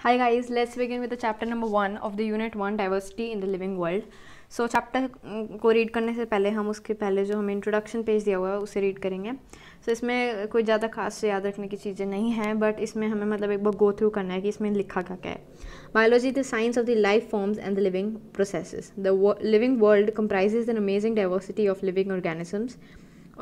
Hi guys, let's begin with the chapter number 1 of the unit 1 diversity in the living world. So chapter को read करने से पहले हम उसके पहले जो हमें इंट्रोडक्शन पेज दिया हुआ है उसे रीड करेंगे. सो इसमें कोई ज़्यादा खास से याद रखने की चीज़ें नहीं हैं, बट इसमें हमें मतलब एक बार गो थ्रू करना है कि इसमें लिखा क्या क्या है. Biology the science of the life forms and the living processes. The living world comprises an amazing diversity of living organisms.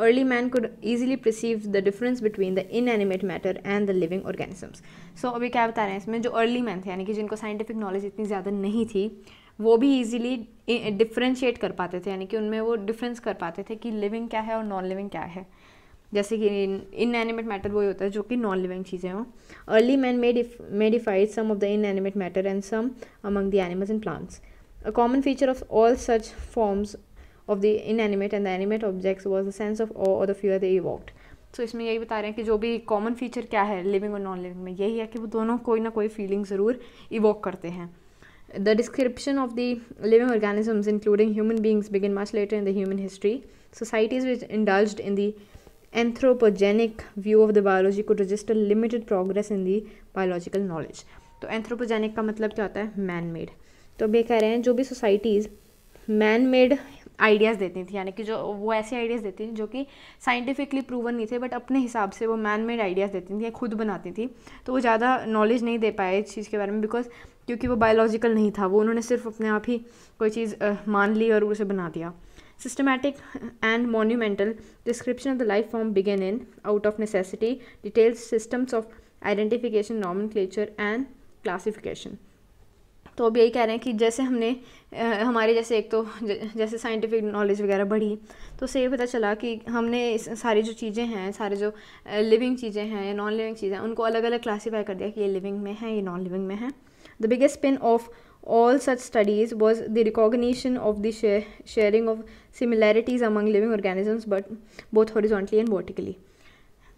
Early man could easily perceive the difference between the inanimate matter and the living organisms. So अभी क्या बता रहे हैं इसमें, जो early man थे यानी कि जिनको साइंटिफिक नॉलेज इतनी ज़्यादा नहीं थी, वो भी ईजिली डिफ्रेंशिएट कर पाते थे, यानी कि उनमें वो डिफरेंस कर पाते थे कि लिविंग क्या है और नॉन लिविंग क्या है. जैसे कि इनएनिमेट मैटर वही होता है जो कि नॉन लिविंग चीज़ें हों. Early man modified some of the inanimate matter and some among the animals and plants. A common feature of all such forms of the inanimate and the animate objects was the sense of awe or the fear they evoked. So इसमें यही बता रहे हैं कि जो भी common feature क्या है लिविंग और नॉन लिविंग में, यही है कि वो दोनों कोई ना कोई फीलिंग ज़रूर इवोक करते हैं. The description of the living organisms including human beings begin much later in the human history. Societies which indulged in the anthropogenic view of the biology could register limited progress in the biological knowledge. तो anthropogenic का मतलब क्या होता है? Man made. तो अब ये कह रहे हैं जो भी सोसाइटीज़ मैन मेड आइडियाज़ देती थी, यानी कि जो वो ऐसे आइडियाज़ देती थी जो कि साइंटिफिकली प्रूवन नहीं थे, बट अपने हिसाब से वो मैन मेड आइडियाज़ देती थी या खुद बनाती थी, तो वो ज़्यादा नॉलेज नहीं दे पाए इस चीज़ के बारे में, बिकॉज क्योंकि वो बायोलॉजिकल नहीं था. वो उन्होंने सिर्फ अपने आप ही कोई चीज़ मान ली और उसे बना दिया. Systematic and monumental description of the life form began in out of necessity detailed systems of identification nomenclature and classification. तो अब यही कह रहे हैं कि जैसे हमने हमारे जैसे एक तो जैसे साइंटिफिक नॉलेज वगैरह बढ़ी, तो उससे ये पता चला कि हमने सारी जो चीज़ें हैं, सारे जो लिविंग चीज़ें हैं या नॉन लिविंग चीज़ें हैं, उनको अलग अलग क्लासीफाई कर दिया कि ये लिविंग में है, ये नॉन लिविंग में है. The biggest spin off all such studies was the recognition of the sharing of similarities among living organisms, but both horizontally and vertically.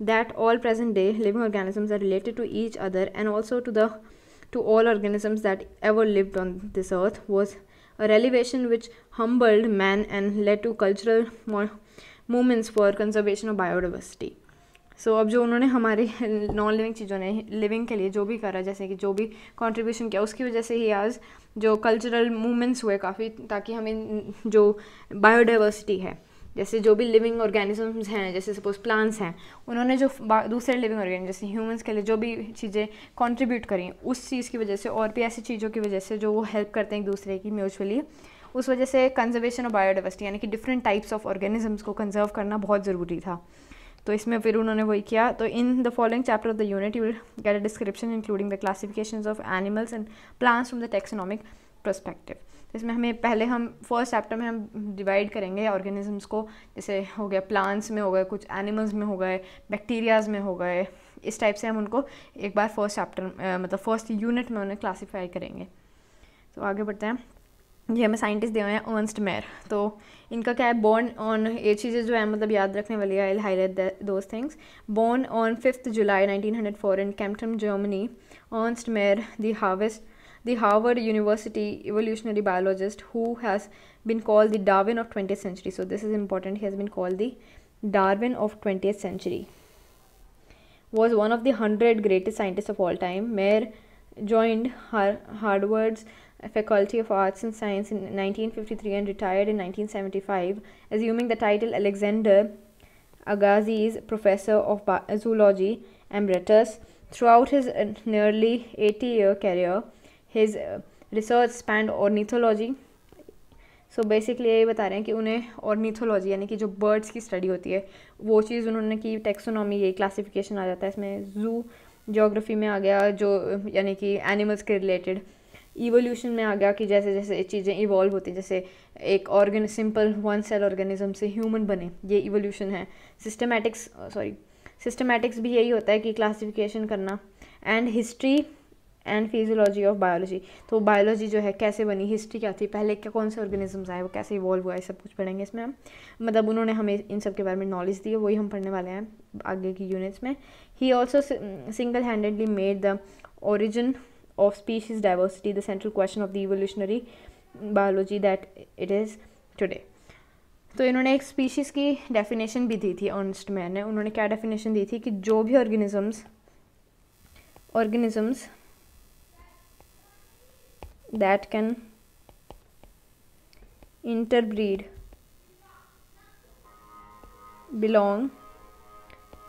That all present day living organisms are related to each other and also to all organisms that ever lived on this earth was a revelation which humbled man and led to cultural movements for conservation of biodiversity. So अब जो उन्होंने हमारे non living चीज़ों ने living के लिए जो भी करा, जैसे कि जो भी कंट्रीब्यूशन किया, उसकी वजह से ही आज जो कल्चरल मूवमेंट्स हुए काफ़ी, ताकि हमें जो बायोडाइवर्सिटी है, जैसे जो भी लिविंग ऑर्गेनिजम्स हैं, जैसे सपोज प्लांट्स हैं, उन्होंने जो दूसरे लिविंग ऑर्गेनिज्म जैसे ह्यूमंस के लिए जो भी चीज़ें कंट्रीब्यूट करी, उस चीज़ की वजह से और भी ऐसी चीज़ों की वजह से जो वो हेल्प करते हैं एक दूसरे की म्यूचुअली, उस वजह से कंजर्वेशन ऑफ बायोडाइवर्सिटी यानी कि डिफरेंट टाइप्स ऑफ ऑर्गेनिजम्स को कंजर्व करना बहुत ज़रूरी था. तो इसमें फिर उन्होंने वही किया. तो in the following chapter of the unit you will get a description including the classifications of animals and plants from the taxonomic perspective. इसमें हमें पहले हम फर्स्ट चैप्टर में हम डिवाइड करेंगे ऑर्गेनिजम्स को, जैसे हो गया प्लांट्स में हो गए, कुछ एनिमल्स में हो गए, बैक्टीरियाज में हो गए, इस टाइप से हम उनको एक बार फर्स्ट चैप्टर मतलब फर्स्ट यूनिट में उन्हें क्लासीफाई करेंगे. तो आगे बढ़ते हैं. ये हमें साइंटिस्ट दिए हुए हैं अर्नस्ट मेयर. तो इनका क्या है, बोर्न ऑन, ये चीज़ें जो है मतलब याद रखने वाली है, I highlight those things. Born on 5 July 1904 in Kempten Germany, Ernst Mayr the Harvard University evolutionary biologist who has been called the Darwin of 20th century. So this is important. He has been called the Darwin of 20th century. Was one of the 100 greatest scientists of all time. Mayer joined Harvard's Faculty of Arts and Science in 1953 and retired in 1975, assuming the title Alexander Agassiz Professor of Zoology Emeritus. Throughout his nearly 80-year career, his research spanned ornithology. So basically यही बता रहे हैं कि उन्हें ornithology यानी कि जो birds की स्टडी होती है वो चीज़ उन्होंने की. टेक्सोनॉमी ये क्लासिफिकेशन आ जाता है इसमें. जू ज्योग्राफी में आ गया जो यानी कि एनिमल्स के रिलेटेड. इवोल्यूशन में आ गया कि जैसे जैसे चीज़ें इवॉल्व होती हैं, जैसे एक सिंपल वन सेल ऑर्गेनिज्म से ह्यूमन बने, ये इवोल्यूशन है. सिस्टमैटिक्स भी यही होता है कि क्लासिफिकेशन करना. And history and physiology of biology, तो बायोलॉजी जो है कैसे बनी, हिस्ट्री क्या थी, पहले क्या कौन से ऑर्गेनिजम्स आए, वो कैसे इवॉल्व हुआ, है सब कुछ पढ़ेंगे इसमें हम. मतलब उन्होंने हमें इन सब के बारे में नॉलेज दी है, वही हम पढ़ने वाले हैं आगे की यूनिट्स में. He also single handedly made the origin of species diversity the central question of the evolutionary biology that it is today. तो इन्होंने एक स्पीशीज़ की डेफिनेशन भी दी थी अर्नस्ट मेयर ने. उन्होंने क्या डेफिनेशन दी थी कि जो भी organisms that can interbreed belong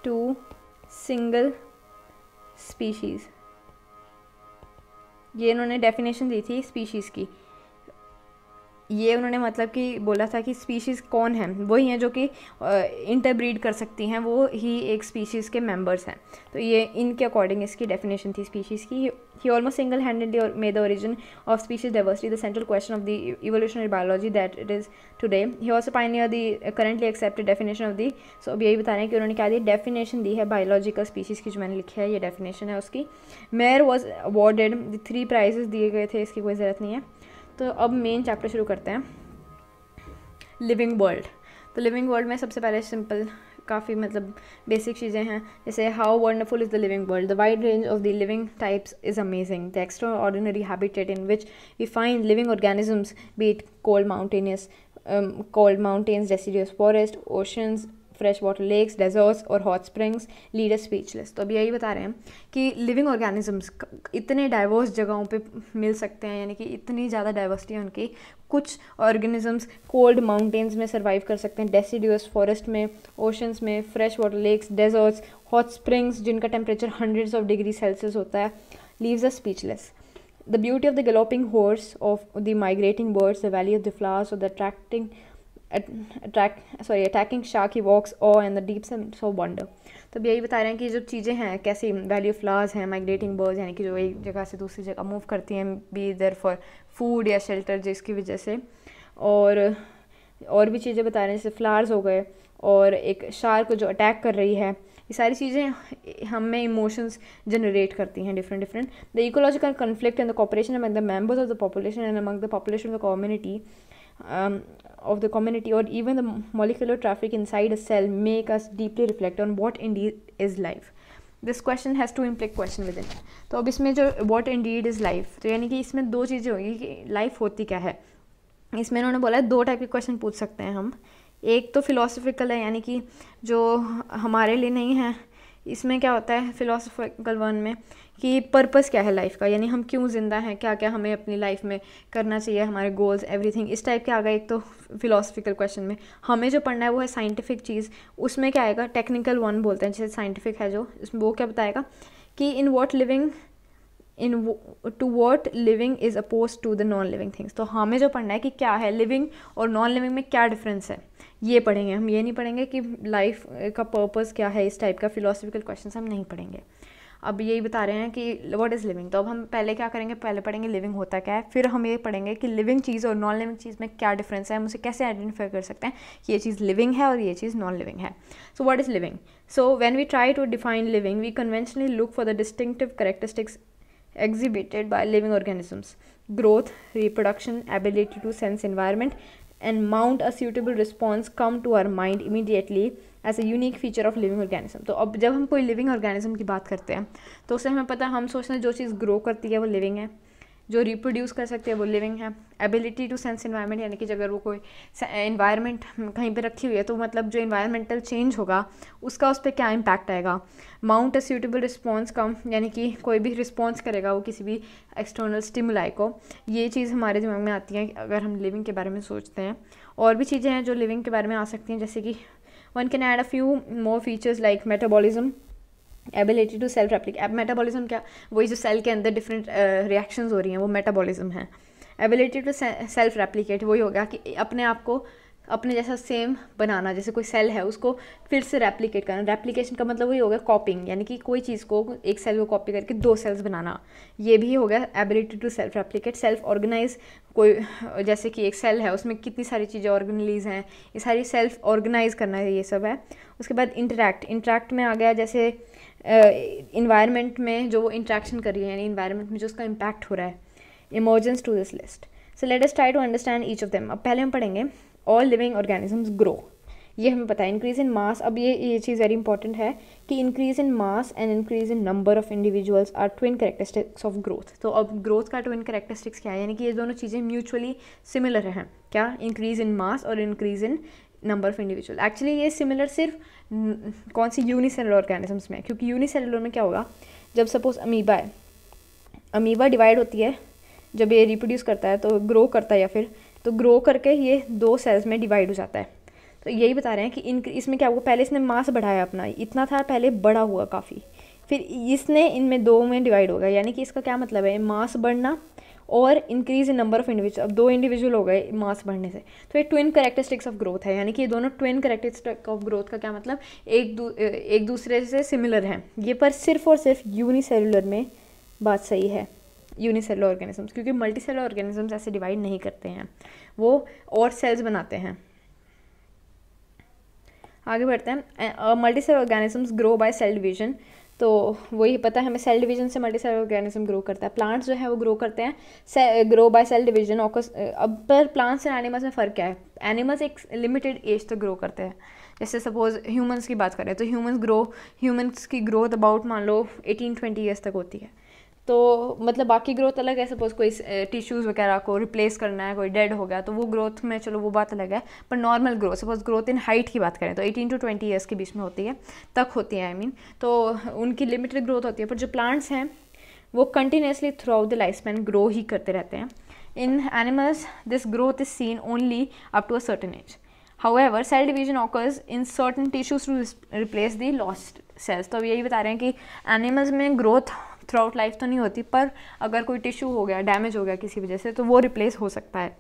to single species। ये इन्होंने डेफिनेशन दी थी स्पीशीज़ की। ये उन्होंने मतलब कि बोला था कि स्पीशीज़ कौन है, वही हैं जो कि इंटरब्रीड कर सकती हैं, वो ही एक स्पीशीज़ के मेंबर्स हैं। तो ये इनके अकॉर्डिंग इसकी डेफिनेशन थी स्पीशीज़ की। He almost single handedly made the origin of species diversity the central question of the evolutionary biology that it is today. He also pioneer the currently accepted definition of the. So अब यही बता रहे हैं कि उन्होंने क्या दी, definition दी है biological species की, जो मैंने लिखी है ये डेफिनेशन है उसकी। मेयर वॉज अवॉर्डेड 3 प्राइजेस दिए गए थे, इसकी कोई ज़रूरत नहीं है। तो अब मेन चैप्टर शुरू करते हैं, लिविंग वर्ल्ड। तो लिविंग वर्ल्ड में सबसे पहले सिंपल काफ़ी मतलब बेसिक चीज़ें हैं, जैसे how wonderful is the living world, the wide range of the living types is amazing, the extraordinary habitat in which we find living organisms, be it cold mountains, deciduous forest, oceans, fresh water lakes, deserts और hot springs, lead us speechless. तो अब यही बता रहे हैं कि living organisms इतने diverse जगहों पे मिल सकते हैं, यानी कि इतनी ज़्यादा डाइवर्सिटी है उनकी। कुछ ऑर्गेनिजम्स कोल्ड माउंटेन्स में सर्वाइव कर सकते हैं, डेसिडियस फॉरेस्ट में, ओशंस में, fresh water lakes, deserts, hot springs जिनका temperature hundreds of degree celsius होता है, leaves us speechless. The beauty of the galloping horse, of the migrating birds, the valley of the flowers, or the attacking shark evokes awe and the deep sense of wonder। तो यही बता रहे हैं कि जो चीज़ें हैं कैसी, वैली ऑफ फ्लावर्स हैं, माइग्रेटिंग बर्ड्स यानी कि जो एक जगह से दूसरी जगह मूव करती हैं, बी देयर फॉर फूड या शेल्टर, जिसकी वजह से, और भी चीज़ें बता रहे हैं जैसे फ्लावर्स हो गए, और एक शार्क जो अटैक कर रही है, ये सारी चीज़ें हमें इमोशंस जनरेट करती हैं different. The ecological conflict and the cooperation among the members of the population and among the population of the community or even the molecular traffic inside a cell make us deeply reflect on what indeed is life। This question has two implied question within it। तो अब इसमें जो what indeed is life, तो यानी कि इसमें दो चीज़ें होगी कि लाइफ होती क्या है। इसमें उन्होंने बोला है 2 टाइप के क्वेश्चन पूछ सकते हैं हम। एक तो फिलोसफिकल है, यानी कि जो हमारे लिए नहीं है। इसमें क्या होता है फिलोसफिकल वन में कि पर्पस क्या है लाइफ का, यानी हम क्यों ज़िंदा हैं, क्या क्या हमें अपनी लाइफ में करना चाहिए, हमारे गोल्स, एवरीथिंग, इस टाइप के आ गए। एक तो फिलोसफिकल क्वेश्चन में हमें जो पढ़ना है वो है साइंटिफिक चीज़। उसमें क्या आएगा, टेक्निकल वन बोलते हैं, जैसे साइंटिफिक है जो, इसमें वो क्या बताएगा कि to what living is oppose to the non living things. तो हमें जो पढ़ना है कि क्या है लिविंग और नॉन लिविंग में क्या डिफरेंस है, ये पढ़ेंगे हम। ये नहीं पढ़ेंगे कि लाइफ का पर्पस क्या है, इस टाइप का फिलोसफिकल क्वेश्चन हम नहीं पढ़ेंगे। अब यही बता रहे हैं कि व्हाट इज़ लिविंग। तो अब हम पहले क्या करेंगे, पहले पढ़ेंगे लिविंग होता क्या है, फिर हम ये पढ़ेंगे कि लिविंग चीज़ और नॉन लिविंग चीज़ में क्या डिफरेंस है, हम उसे कैसे आइडेंटिफाई कर सकते हैं कि ये चीज़ लिविंग है और ये चीज़ नॉन लिविंग है। So what is living. So when we try to define living we conventionally look for the distinctive characteristics exhibited by living organisms: growth, reproduction, ability to sense environment and mount a suitable response come to our mind immediately as a unique feature of living organism। तो अब जब हम कोई living organism की बात करते हैं तो उससे हमें पता, हम सोचते हैं जो चीज़ ग्रो करती है वो लिविंग है, जो रिप्रोड्यूस कर सकते हैं वो लिविंग है। एबिलिटी टू सेंस एनवायरनमेंट, यानी कि अगर वो कोई एनवायरनमेंट कहीं पे रखी हुई है तो मतलब जो इन्वायरमेंटल चेंज होगा उसका उस पर क्या इम्पैक्ट आएगा। माउंट अ सूटेबल रिस्पॉन्स कम, यानी कि कोई भी रिस्पॉन्स करेगा वो किसी भी एक्सटर्नल स्टिमुलाई को। ये चीज़ हमारे दिमाग में आती है अगर हम लिविंग के बारे में सोचते हैं। और भी चीज़ें हैं जो लिविंग के बारे में आ सकती हैं, जैसे कि one can add a few more features like metabolism, ability to self replicate. Metabolism क्या, वही जो सेल के अंदर डिफरेंट रिएक्शंस हो रही हैं वो मेटाबॉलिज्म है। एबिलिटी टू सेल्फ रेप्लिकेट वही हो गया कि अपने आप को अपने जैसा सेम बनाना, जैसे कोई सेल है उसको फिर से रेप्लिकेट करना। रेप्लिकेशन का मतलब वही हो गया कॉपिंग, यानी कि कोई चीज़ को एक सेल को कॉपी करके 2 सेल्स बनाना, ये भी हो गया ability to self replicate. Self organise, कोई जैसे कि एक सेल है उसमें कितनी सारी चीज़ें ऑर्गेनाइज हैं, ये सारी सेल्फ ऑर्गेनाइज करना है, ये सब है। उसके बाद इंटरैक्ट में आ गया, जैसे इन्वायरमेंट में जो इंट्रैक्शन कर रही है, यानी इन्वायरमेंट में जो उसका इम्पैक्ट हो रहा है। Emergence to this list. So let us try to understand each of them. अब पहले हम पढ़ेंगे ऑल लिविंग ऑर्गेनिजम्स ग्रो, ये हमें पता है। इंक्रीज इन मास, अब ये चीज़ वेरी इंपॉर्टेंट है कि increase in mass and increase in number of individuals are twin characteristics of growth. तो अब ग्रोथ का ट्विन कैरेक्टरिस्टिक्स क्या है, यानी कि ये दोनों चीज़ें म्यूचुअली सिमिलर हैं। क्या, इंक्रीज इन मास और increase in number of individual. Actually ये सिमिलर सिर्फ कौन सी यूनिसेलुलर ऑर्गेनिजम्स में, क्योंकि यूनिसेलुलर में क्या होगा, जब सपोज अमीबा है, अमीबा डिवाइड होती है जब ये रिप्रोड्यूस करता है तो ग्रो करता है, या फिर तो ग्रो करके ये 2 सेल्स में डिवाइड हो जाता है। तो यही बता रहे हैं कि इसमें क्या हुआ, पहले इसने मास बढ़ाया अपना, इतना था पहले, बड़ा हुआ काफ़ी, फिर इसने इनमें 2 में डिवाइड हो गया। यानी कि इसका क्या मतलब है, मास बढ़ना और increase in number of individual. अब 2 इंडिविजुअल हो गए मास बढ़ने से, तो ये ट्विन कैरेक्टरिस्टिक्स ऑफ ग्रोथ है। यानी कि ये दोनों ट्विन कैरेक्टरिस्टिक ऑफ ग्रोथ का क्या मतलब, एक दूसरे से सिमिलर हैं ये, पर सिर्फ और सिर्फ यूनिसेलुलर में बात सही है, यूनिसेलुलर ऑर्गेनिजम्स, क्योंकि मल्टीसेलुलर ऑर्गेनिजम्स ऐसे डिवाइड नहीं करते हैं, वो और सेल्स बनाते हैं। आगे बढ़ते हैं। Multicellular organisms grow by cell division. तो वही पता है हमें, सेल डिवीजन से मल्टीसेलुलर ऑर्गेनिज्म ग्रो करता है। प्लांट्स जो है वो ग्रो करते हैं ग्रो बाय सेल डिवीजन। अब पर प्लांट्स एंड एनिमल्स में फ़र्क क्या है, एनिमल्स एक लिमिटेड एज तक ग्रो करते हैं। जैसे सपोज ह्यूमंस की बात करें तो ह्यूमंस की ग्रोथ अबाउट मान लो 18-20 ईयर्स तक होती है। तो मतलब बाकी ग्रोथ अलग है, सपोज कोई टिश्यूज़ वगैरह को रिप्लेस करना है, कोई डेड हो गया तो वो ग्रोथ में चलो वो बात अलग है। पर normal growth, suppose growth in height की बात करें तो 18 to 20 ईयर्स के बीच में होती है, तक होती है, आई मीन, तो उनकी लिमिटेड ग्रोथ होती है। पर जो प्लांट्स हैं वो continuously throughout the life span grow ही करते रहते हैं। In animals this growth is seen only up to a certain age. However, cell division occurs in certain tissues to replace the lost cells। तो अब यही बता रहे हैं कि एनिमल्स में ग्रोथ थ्रू आउट लाइफ तो नहीं होती, पर अगर कोई टिश्यू हो गया, डैमेज हो गया किसी वजह से, तो वो रिप्लेस हो सकता है।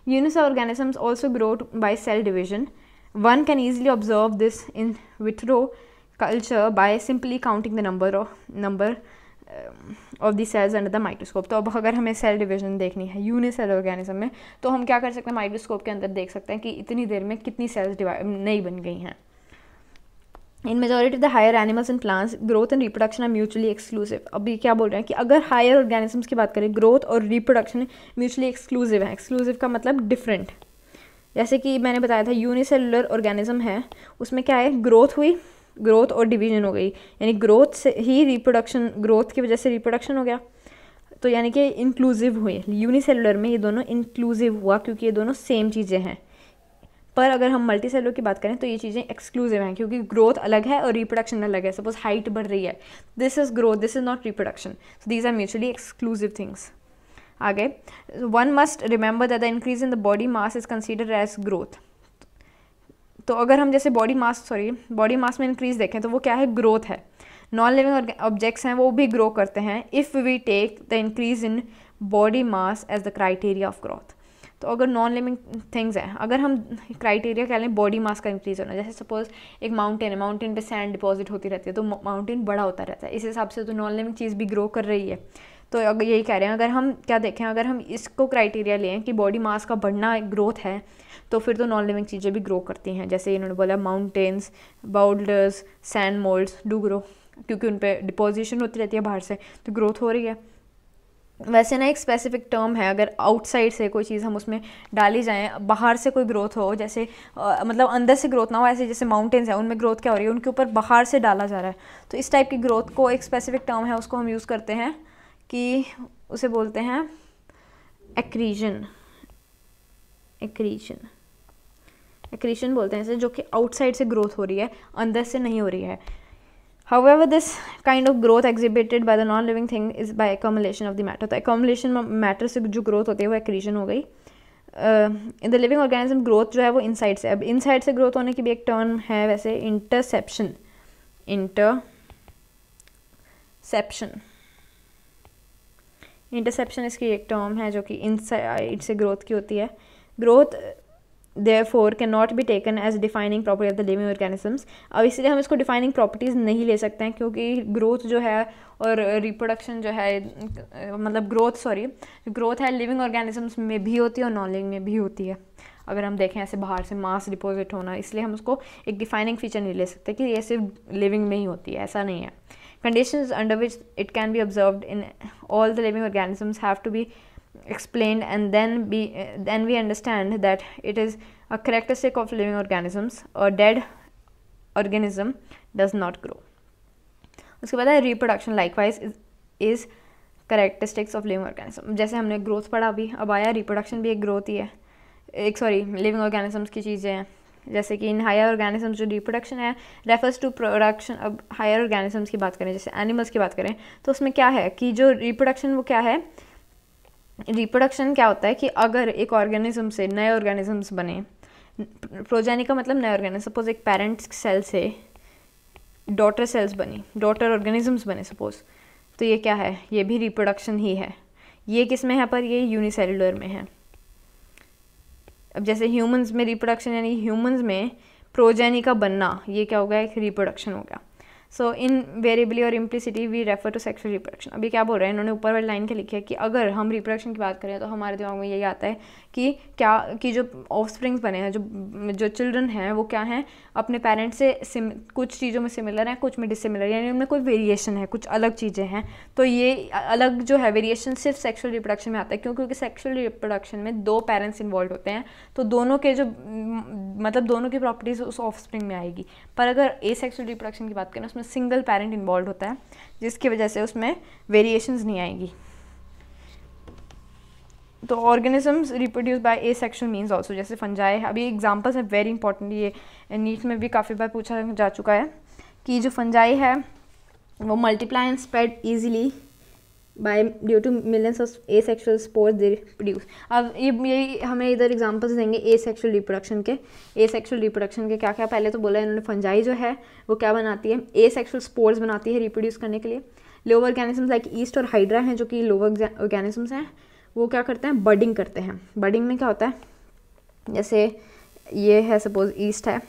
Unicellular organisms also grow by cell division. One can easily observe this in vitro culture by simply counting the number of the cells under the microscope. तो अब अगर हमें सेल डिवीजन देखनी है यूनिसेलुलर ऑर्गेनिज्म में, तो हम क्या कर सकते हैं, माइक्रोस्कोप के अंदर देख सकते हैं कि इतनी देर में कितनी सेल्स नई बन गई हैं। In majority of the higher animals and plants growth and reproduction are mutually exclusive. अभी क्या बोल रहे हैं कि अगर हायर ऑर्गेनिजम्स की बात करें, ग्रोथ और रिप्रोडक्शन म्यूचुअली एक्सक्लूसिव है। एक्सक्लूसिव का मतलब डिफरेंट। जैसे कि मैंने बताया था यूनिसेलुलर ऑर्गेनिज्म है, उसमें क्या है, ग्रोथ हुई, ग्रोथ और डिवीजन हो गई, यानी ग्रोथ से ही रिप्रोडक्शन, ग्रोथ की वजह से रिप्रोडक्शन हो गया, तो यानी कि इंक्लूसिव हुए। यूनिसेलुलर में ये दोनों इंक्लूसिव हुआ क्योंकि ये दोनों सेम चीज़ें हैं। पर अगर हम मल्टी सेलुलर की बात करें तो ये चीज़ें एक्सक्लूसिव हैं, क्योंकि ग्रोथ अलग है और रिप्रोडक्शन अलग है। सपोज हाइट बढ़ रही है, this is growth, this is not reproduction, so these are mutually exclusive things. आगे, one must remember that the increase in the body mass is considered as growth. तो अगर हम जैसे बॉडी मास में increase देखें तो वो क्या है, ग्रोथ है। नॉन लिविंग ऑब्जेक्ट्स हैं वो भी ग्रो करते हैं if we take the increase in body mass as the criteria of growth. तो अगर नॉन लिविंग थिंग्स हैं, अगर हम क्राइटेरिया कह लें बॉडी मास का इंक्रीज होना, जैसे सपोज एक माउंटेन है, माउंटेन पे सैंड डिपॉजिट होती रहती है तो माउंटेन बड़ा होता रहता है, इस हिसाब से तो नॉन लिविंग चीज़ भी ग्रो कर रही है। तो अगर यही कह रहे हैं, अगर हम क्या देखें, अगर हम इसको क्राइटेरिया लें कि बॉडी मास का बढ़ना ग्रोथ है, तो फिर तो नॉन लिविंग चीज़ें भी ग्रो करती हैं। जैसे इन्होंने बोला mountains, boulders, sand moulds do grow, क्योंकि उन पर डिपोजिशन होती रहती है बाहर से, तो ग्रोथ हो रही है। वैसे ना एक स्पेसिफिक टर्म है, अगर आउटसाइड से कोई चीज़ हम उसमें डाली जाएँ, बाहर से कोई ग्रोथ हो, जैसे मतलब अंदर से ग्रोथ ना हो, ऐसे जैसे माउंटेन्स हैं उनमें ग्रोथ क्या हो रही है, उनके ऊपर बाहर से डाला जा रहा है, तो इस टाइप की ग्रोथ को एक स्पेसिफिक टर्म है, उसको हम यूज़ करते हैं कि उसे बोलते हैं एक्रीजन बोलते हैं इसे, जो कि आउटसाइड से ग्रोथ हो रही है, अंदर से नहीं हो रही है। However, this kind of growth exhibited by the non-living thing is by accumulation of the matter। तो accumulation matter से जो growth होती है वो accretion हो गई। In the living organism growth जो है वो inside से, अब inside से growth होने की भी एक term है वैसे, interception इसकी एक term है जो कि inside से growth की होती है। growth therefore cannot be taken as defining property of the living organisms। अब इसलिए हम इसको defining properties नहीं ले सकते हैं, क्योंकि growth जो है और reproduction जो है, मतलब growth है living organisms में भी होती है और नॉन लिविंग में भी होती है। अगर हम देखें ऐसे बाहर से मास डिपॉजिट होना, इसलिए हम उसको एक डिफाइनिंग फीचर नहीं ले सकते कि ये सिर्फ लिविंग में ही होती है, ऐसा नहीं है। Conditions under which it can be observed in all the living organisms have to be explained, and then we understand that it is a characteristic of living organisms। A dead organism does not grow। उसके बाद है reproduction likewise is characteristics of living organism। जैसे हमने growth पढ़ा अभी, अब आया reproduction भी एक growth ही है, living organisms की चीज़ें हैं। जैसे कि इन हायर ऑर्गेनिजम्स जो रिप्रोडक्शन है रेफर्स टू प्रोडक्शन। अब हायर ऑर्गेनिजम्स की बात करें, जैसे एनिमल्स की बात करें, तो उसमें क्या है कि जो रिप्रोडक्शन वो क्या है, रिप्रोडक्शन क्या होता है कि अगर एक ऑर्गेनिज्म से नए ऑर्गेनिजम्स बने, प्रोजेनी का मतलब नए ऑर्गेनिज्म, सपोज एक पेरेंट सेल से डॉटर सेल्स बनी, डॉटर ऑर्गेनिजम्स बने सपोज, तो ये क्या है, ये भी रिप्रोडक्शन ही है। ये किस में है, पर ये यूनिसेलुलर में है। अब जैसे ह्यूमंस में रिप्रोडक्शन यानी ह्यूमंस में प्रोजेनी का बनना, ये क्या होगा, एक रिप्रोडक्शन हो गया। सो इन वेरिएबली और implicitly we refer to sexual reproduction. अभी क्या बोल रहे हैं इन्होंने, ऊपर वाली लाइन के लिखी है कि अगर हम रिप्रोडक्शन की बात करें तो हमारे दिमाग में यही आता है कि क्या कि जो ऑफस्प्रिंग्स बने हैं, जो चिल्ड्रन हैं, वो क्या हैं, अपने पेरेंट्स से कुछ चीज़ों में सिमिलर हैं, कुछ में डिसिमिलर, यानी उनमें कोई वेरिएशन है, कुछ अलग चीज़ें हैं। तो ये अलग जो है वेरिएशन सिर्फ सेक्सुअल रिप्रोडक्शन में आता है। क्यों? क्योंकि सेक्सुअल रिप्रोडक्शन में 2 पेरेंट्स इन्वॉल्व होते हैं, तो दोनों के जो मतलब दोनों की प्रॉपर्टीज़ उस ऑफस्प्रिंग में आएगी। पर अगर एसेक्सुअल रिप्रोडक्शन की बात करें, उसमें सिंगल पेरेंट इन्वॉल्व होता है, जिसकी वजह से उसमें वेरिएशंस नहीं आएगी। तो organisms reproduce by asexual means also, जैसे फंजाई। अभी एग्जांपल्स है वेरी इंपॉर्टेंट, ये नीट में भी काफ़ी बार पूछा जा चुका है कि जो फंजाई है वो multiply and spread easily by due to millions of asexual spores they produce. अब ये हमें इधर एग्जांपल्स देंगे एसेक्सुअल रिप्रोडक्शन के। एसेक्सुअल रिप्रोडक्शन के क्या क्या, पहले तो बोला इन्होंने फंजाई जो है वो क्या बनाती है, एसेक्सुअल स्पोर्स बनाती है रिप्रोड्यूस करने के लिए। लोअर ऑर्गेनिजम्स लाइक ईस्ट और हाइड्रा हैं, जो कि लोअर ऑर्गेनिजम्स हैं, वो क्या करते हैं, बडिंग करते हैं। बडिंग में क्या होता है, जैसे ये है सपोज ईस्ट है,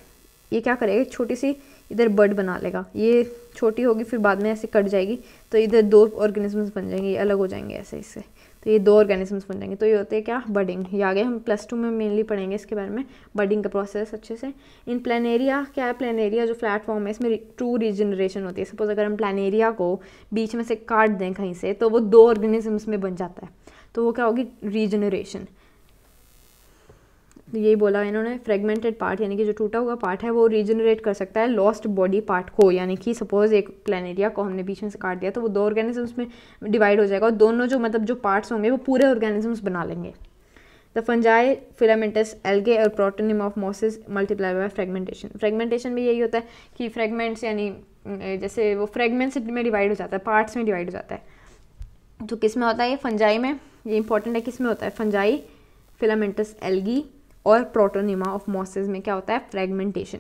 ये क्या करेगा, छोटी सी इधर बर्ड बना लेगा, ये छोटी होगी फिर बाद में ऐसे कट जाएगी, तो इधर 2 ऑर्गेनिजम्स बन जाएंगे, ये अलग हो जाएंगे ऐसे इससे, तो ये 2 ऑर्गेनिजम्स बन जाएंगे। तो ये होते हैं क्या, बडिंग। ये आगे हम +2 में मेनली पढ़ेंगे इसके बारे में, बडिंग का प्रोसेस अच्छे से। इन प्लेनेरिया क्या है, प्लेनेरिया जो प्लेटफॉर्म है, इसमें ट्रू रीजनरेशन होती है। सपोज अगर हम प्लेनेरिया को बीच में से काट दें कहीं से, तो वो 2 ऑर्गेनिजम्स में बन जाता है, तो वो क्या होगी, रीजनरेशन। यही बोला इन्होंने, फ्रेगमेंटेड पार्ट यानी कि जो टूटा हुआ पार्ट है वो रीजनरेट कर सकता है लॉस्ट बॉडी पार्ट को। यानी कि सपोज एक प्लेनेरिया को हमने बीच में से काट दिया, तो वो 2 ऑर्गेनिजम्स में डिवाइड हो जाएगा, और दोनों जो मतलब जो पार्ट्स होंगे वो पूरे ऑर्गेनिजम्स बना लेंगे। द फंजाई, फिलामेंटस एल्गे और protonium of mosses multiply by fragmentation. Fragmentation भी यही होता है कि फ्रेगमेंट्स यानी जैसे वो फ्रेगमेंट्स में डिवाइड हो जाता है, पार्ट्स में डिवाइड हो जाता है। तो किस में होता है ये, फंजाई में। ये इंपॉर्टेंट है, किस में होता है, फंजाई, फिलामेंटस एल्गी और प्रोटोनिमा ऑफ मॉसेस में क्या होता है, fragmentation.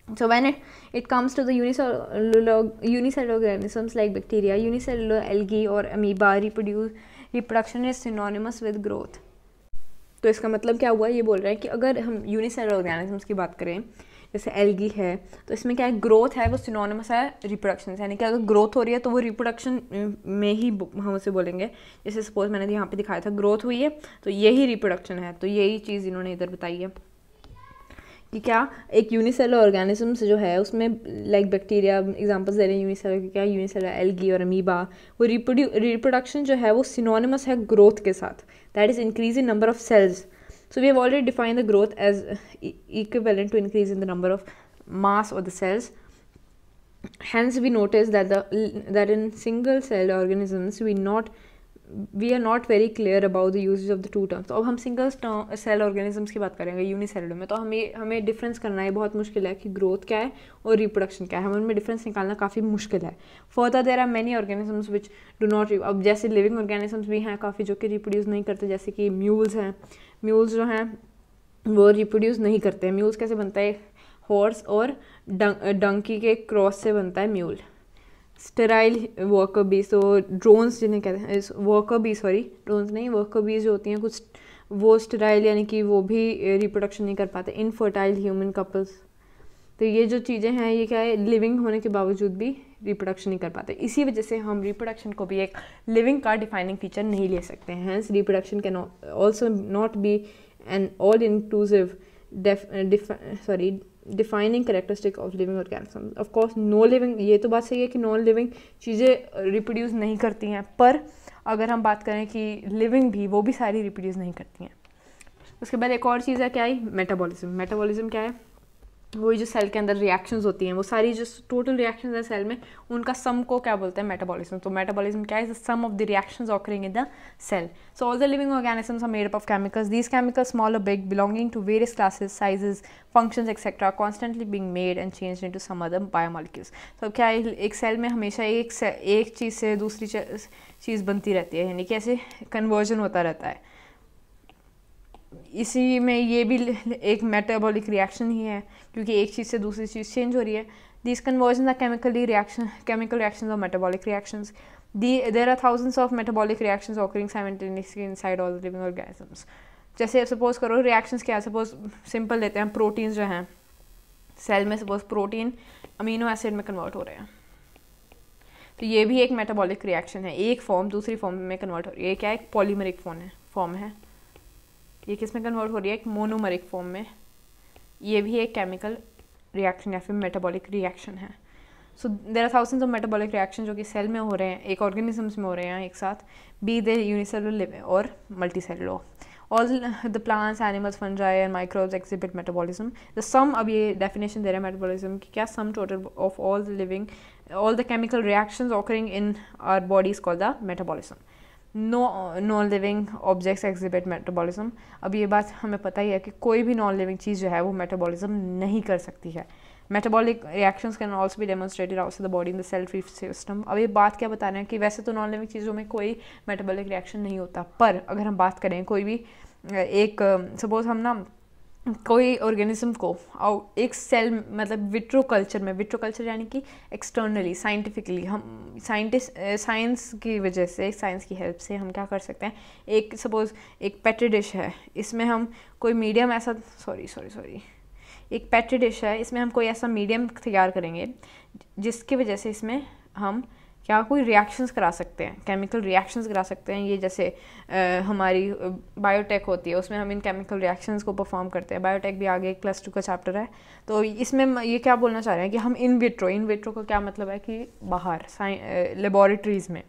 So when it comes to the unicellular organisms like bacteria, unicellular algae और amoeba reproduction is synonymous with growth। तो इसका मतलब क्या हुआ, ये बोल रहा है कि अगर हम यूनिसेलुलर ऑर्गेनिजम्स की बात करें, जैसे एल्गी है, तो इसमें क्या है, ग्रोथ है वो सिनोनिमस है रिप्रोडक्शन से। यानी कि अगर ग्रोथ हो रही है तो वो रिप्रोडक्शन में ही हम उसे बोलेंगे। जैसे सपोज मैंने यहाँ पे दिखाया था, ग्रोथ हुई है तो यही रिप्रोडक्शन है। तो यही चीज़ इन्होंने इधर बताई है कि क्या एक यूनिसेलुलर ऑर्गेनिजम्स जो है उसमें लाइक बैक्टीरिया, एग्जांपल्स दे रहे हैं यूनिसेलुलर की, क्या यूनिसेलुलर एल्गी और अमीबा, वो रिप्रोडक्शन जो है वो सिनोनिमस है ग्रोथ के साथ, that is increase in number of cells. So we have already defined the growth as equivalent to increase in the number of mass of the cells. Hence we notice that in single cell organisms we are not very clear about the usage of the two terms. तो अब हम single cell organisms की बात करेंगे unicellular में, तो हमें difference करना है बहुत मुश्किल है कि ग्रोथ क्या है और रिप्रोडक्शन क्या है, हमें उनमें डिफरेंस निकालना काफ़ी मुश्किल है। Further there are many organisms which do not, अब जैसे लिविंग ऑर्गेनिजम्स भी हैं काफ़ी जो कि रिप्रोड्यूस नहीं करते, जैसे कि म्यूल्स हैं। म्यूल्स जो हैं वो रिप्रोड्यूस नहीं करते हैं। म्यूल्स कैसे बनता है, हॉर्स और डंकी के क्रॉस से बनता है म्यूल। स्टेराइल वर्कर बीज, तो ड्रोन्स जिन्हें कहते हैं, वर्कर बीज, सॉरी ड्रोन्स नहीं, वर्कर बीज जो होती हैं कुछ, वो स्टेराइल यानी कि वो भी रिप्रोडक्शन नहीं कर पाते। इनफर्टाइल ह्यूमन कपल्स, तो ये जो चीज़ें हैं ये क्या है, लिविंग होने के बावजूद भी रिप्रोडक्शन नहीं कर पाते। इसी वजह से हम रिप्रोडक्शन को भी एक लिविंग का डिफाइनिंग फीचर नहीं ले सकते हैं। Hence reproduction can also not be an all inclusive defining characteristic of living organism. Of course no living, ये तो बात सही है कि नॉन लिविंग चीज़ें रिप्रोड्यूस नहीं करती हैं, पर अगर हम बात करें कि लिविंग भी, वो भी सारी रिप्रोड्यूस नहीं करती हैं। उसके बाद एक और चीज़ है क्या है, मेटाबॉलिज्म। मेटाबॉलिज्म क्या है, वही जो सेल के अंदर रिएक्शंस होती हैं, वो सारी जो टोटल रिएक्शंस है सेल में, उनका सम को क्या बोलते हैं, मेटाबॉलिज्म। तो मेटाबॉलिज्म क्या है, the sum of the reactions occurring in the cell. So all the living organisms are made up of chemicals. These chemicals, small और big, belonging to various classes, sizes, functions etcetera, constantly being made and changed into some other biomolecules. तो क्या है, एक cell में हमेशा एक चीज़ से दूसरी चीज़ बनती रहती है, यानी कि ऐसे कन्वर्जन होता रहता है। इसी में ये भी एक मेटाबॉलिक रिएक्शन ही है, क्योंकि एक चीज़ से दूसरी चीज़ चेंज हो रही है। These conversion are chemical reactions और metabolic reactions. There are thousands of metabolic reactions occurring simultaneously inside all the living organisms. जैसे सपोज करो रिएक्शंस क्या है, सपोज सिंपल लेते हैं, प्रोटीन्स जो हैं सेल में, सपोज प्रोटीन अमीनो एसिड में कन्वर्ट हो रहे हैं, तो ये भी एक मेटाबॉलिक रिएक्शन है। एक फॉर्म दूसरी फॉर्म में कन्वर्ट हो रही है। ये क्या है, एक पॉलीमरिक फॉर्म है। ये किस में कन्वर्ट हो रही है, एक मोनोमरिक फॉर्म में। ये भी एक केमिकल रिएक्शन या फिर मेटाबॉलिक रिएक्शन है। So there are thousands of metabolic reaction जो कि सेल में हो रहे हैं, एक ऑर्गेनिजम्स में हो रहे हैं एक साथ, बी दे यूनिसेलुलर और multicellular. All the plants, animals, fungi and microbes exhibit metabolism. The sum, अब ये डेफिनेशन दे रहा है मेटाबॉलिज्म की, क्या, sum total of all the chemical reactions occurring in our body is called the metabolism. No living objects exhibit metabolism. अब ये बात हमें पता ही है कि कोई भी नॉन लिविंग चीज़ जो है वो मेटाबॉलिज्म नहीं कर सकती है। Metabolic reactions can also be demonstrated outside the body in the cell free system. अब ये बात क्या बता रहे हैं कि वैसे तो नॉन लिविंग चीज़ों में कोई मेटाबॉलिक रिएक्शन नहीं होता, पर अगर हम बात करें कोई भी एक सपोज हम ना कोई ऑर्गेनिज्म को एक सेल मतलब विट्रो कल्चर यानी कि एक्सटर्नली साइंटिफिकली हम साइंस की वजह से, साइंस की हेल्प से हम क्या कर सकते हैं, एक सपोज एक पेट्री डिश है, इसमें हम कोई मीडियम ऐसा एक पेट्री डिश है, इसमें हम कोई ऐसा मीडियम तैयार करेंगे जिसकी वजह से इसमें हम क्या कोई रिएक्शंस करा सकते हैं, केमिकल रिएक्शंस करा सकते हैं। ये जैसे हमारी बायोटेक होती है, उसमें हम इन केमिकल रिएक्शंस को परफॉर्म करते हैं। बायोटेक भी आगे +2 का चैप्टर है। तो इसमें ये क्या बोलना चाह रहे हैं कि हम इन विट्रो का क्या मतलब है कि बाहर लेबॉरेटरीज़ में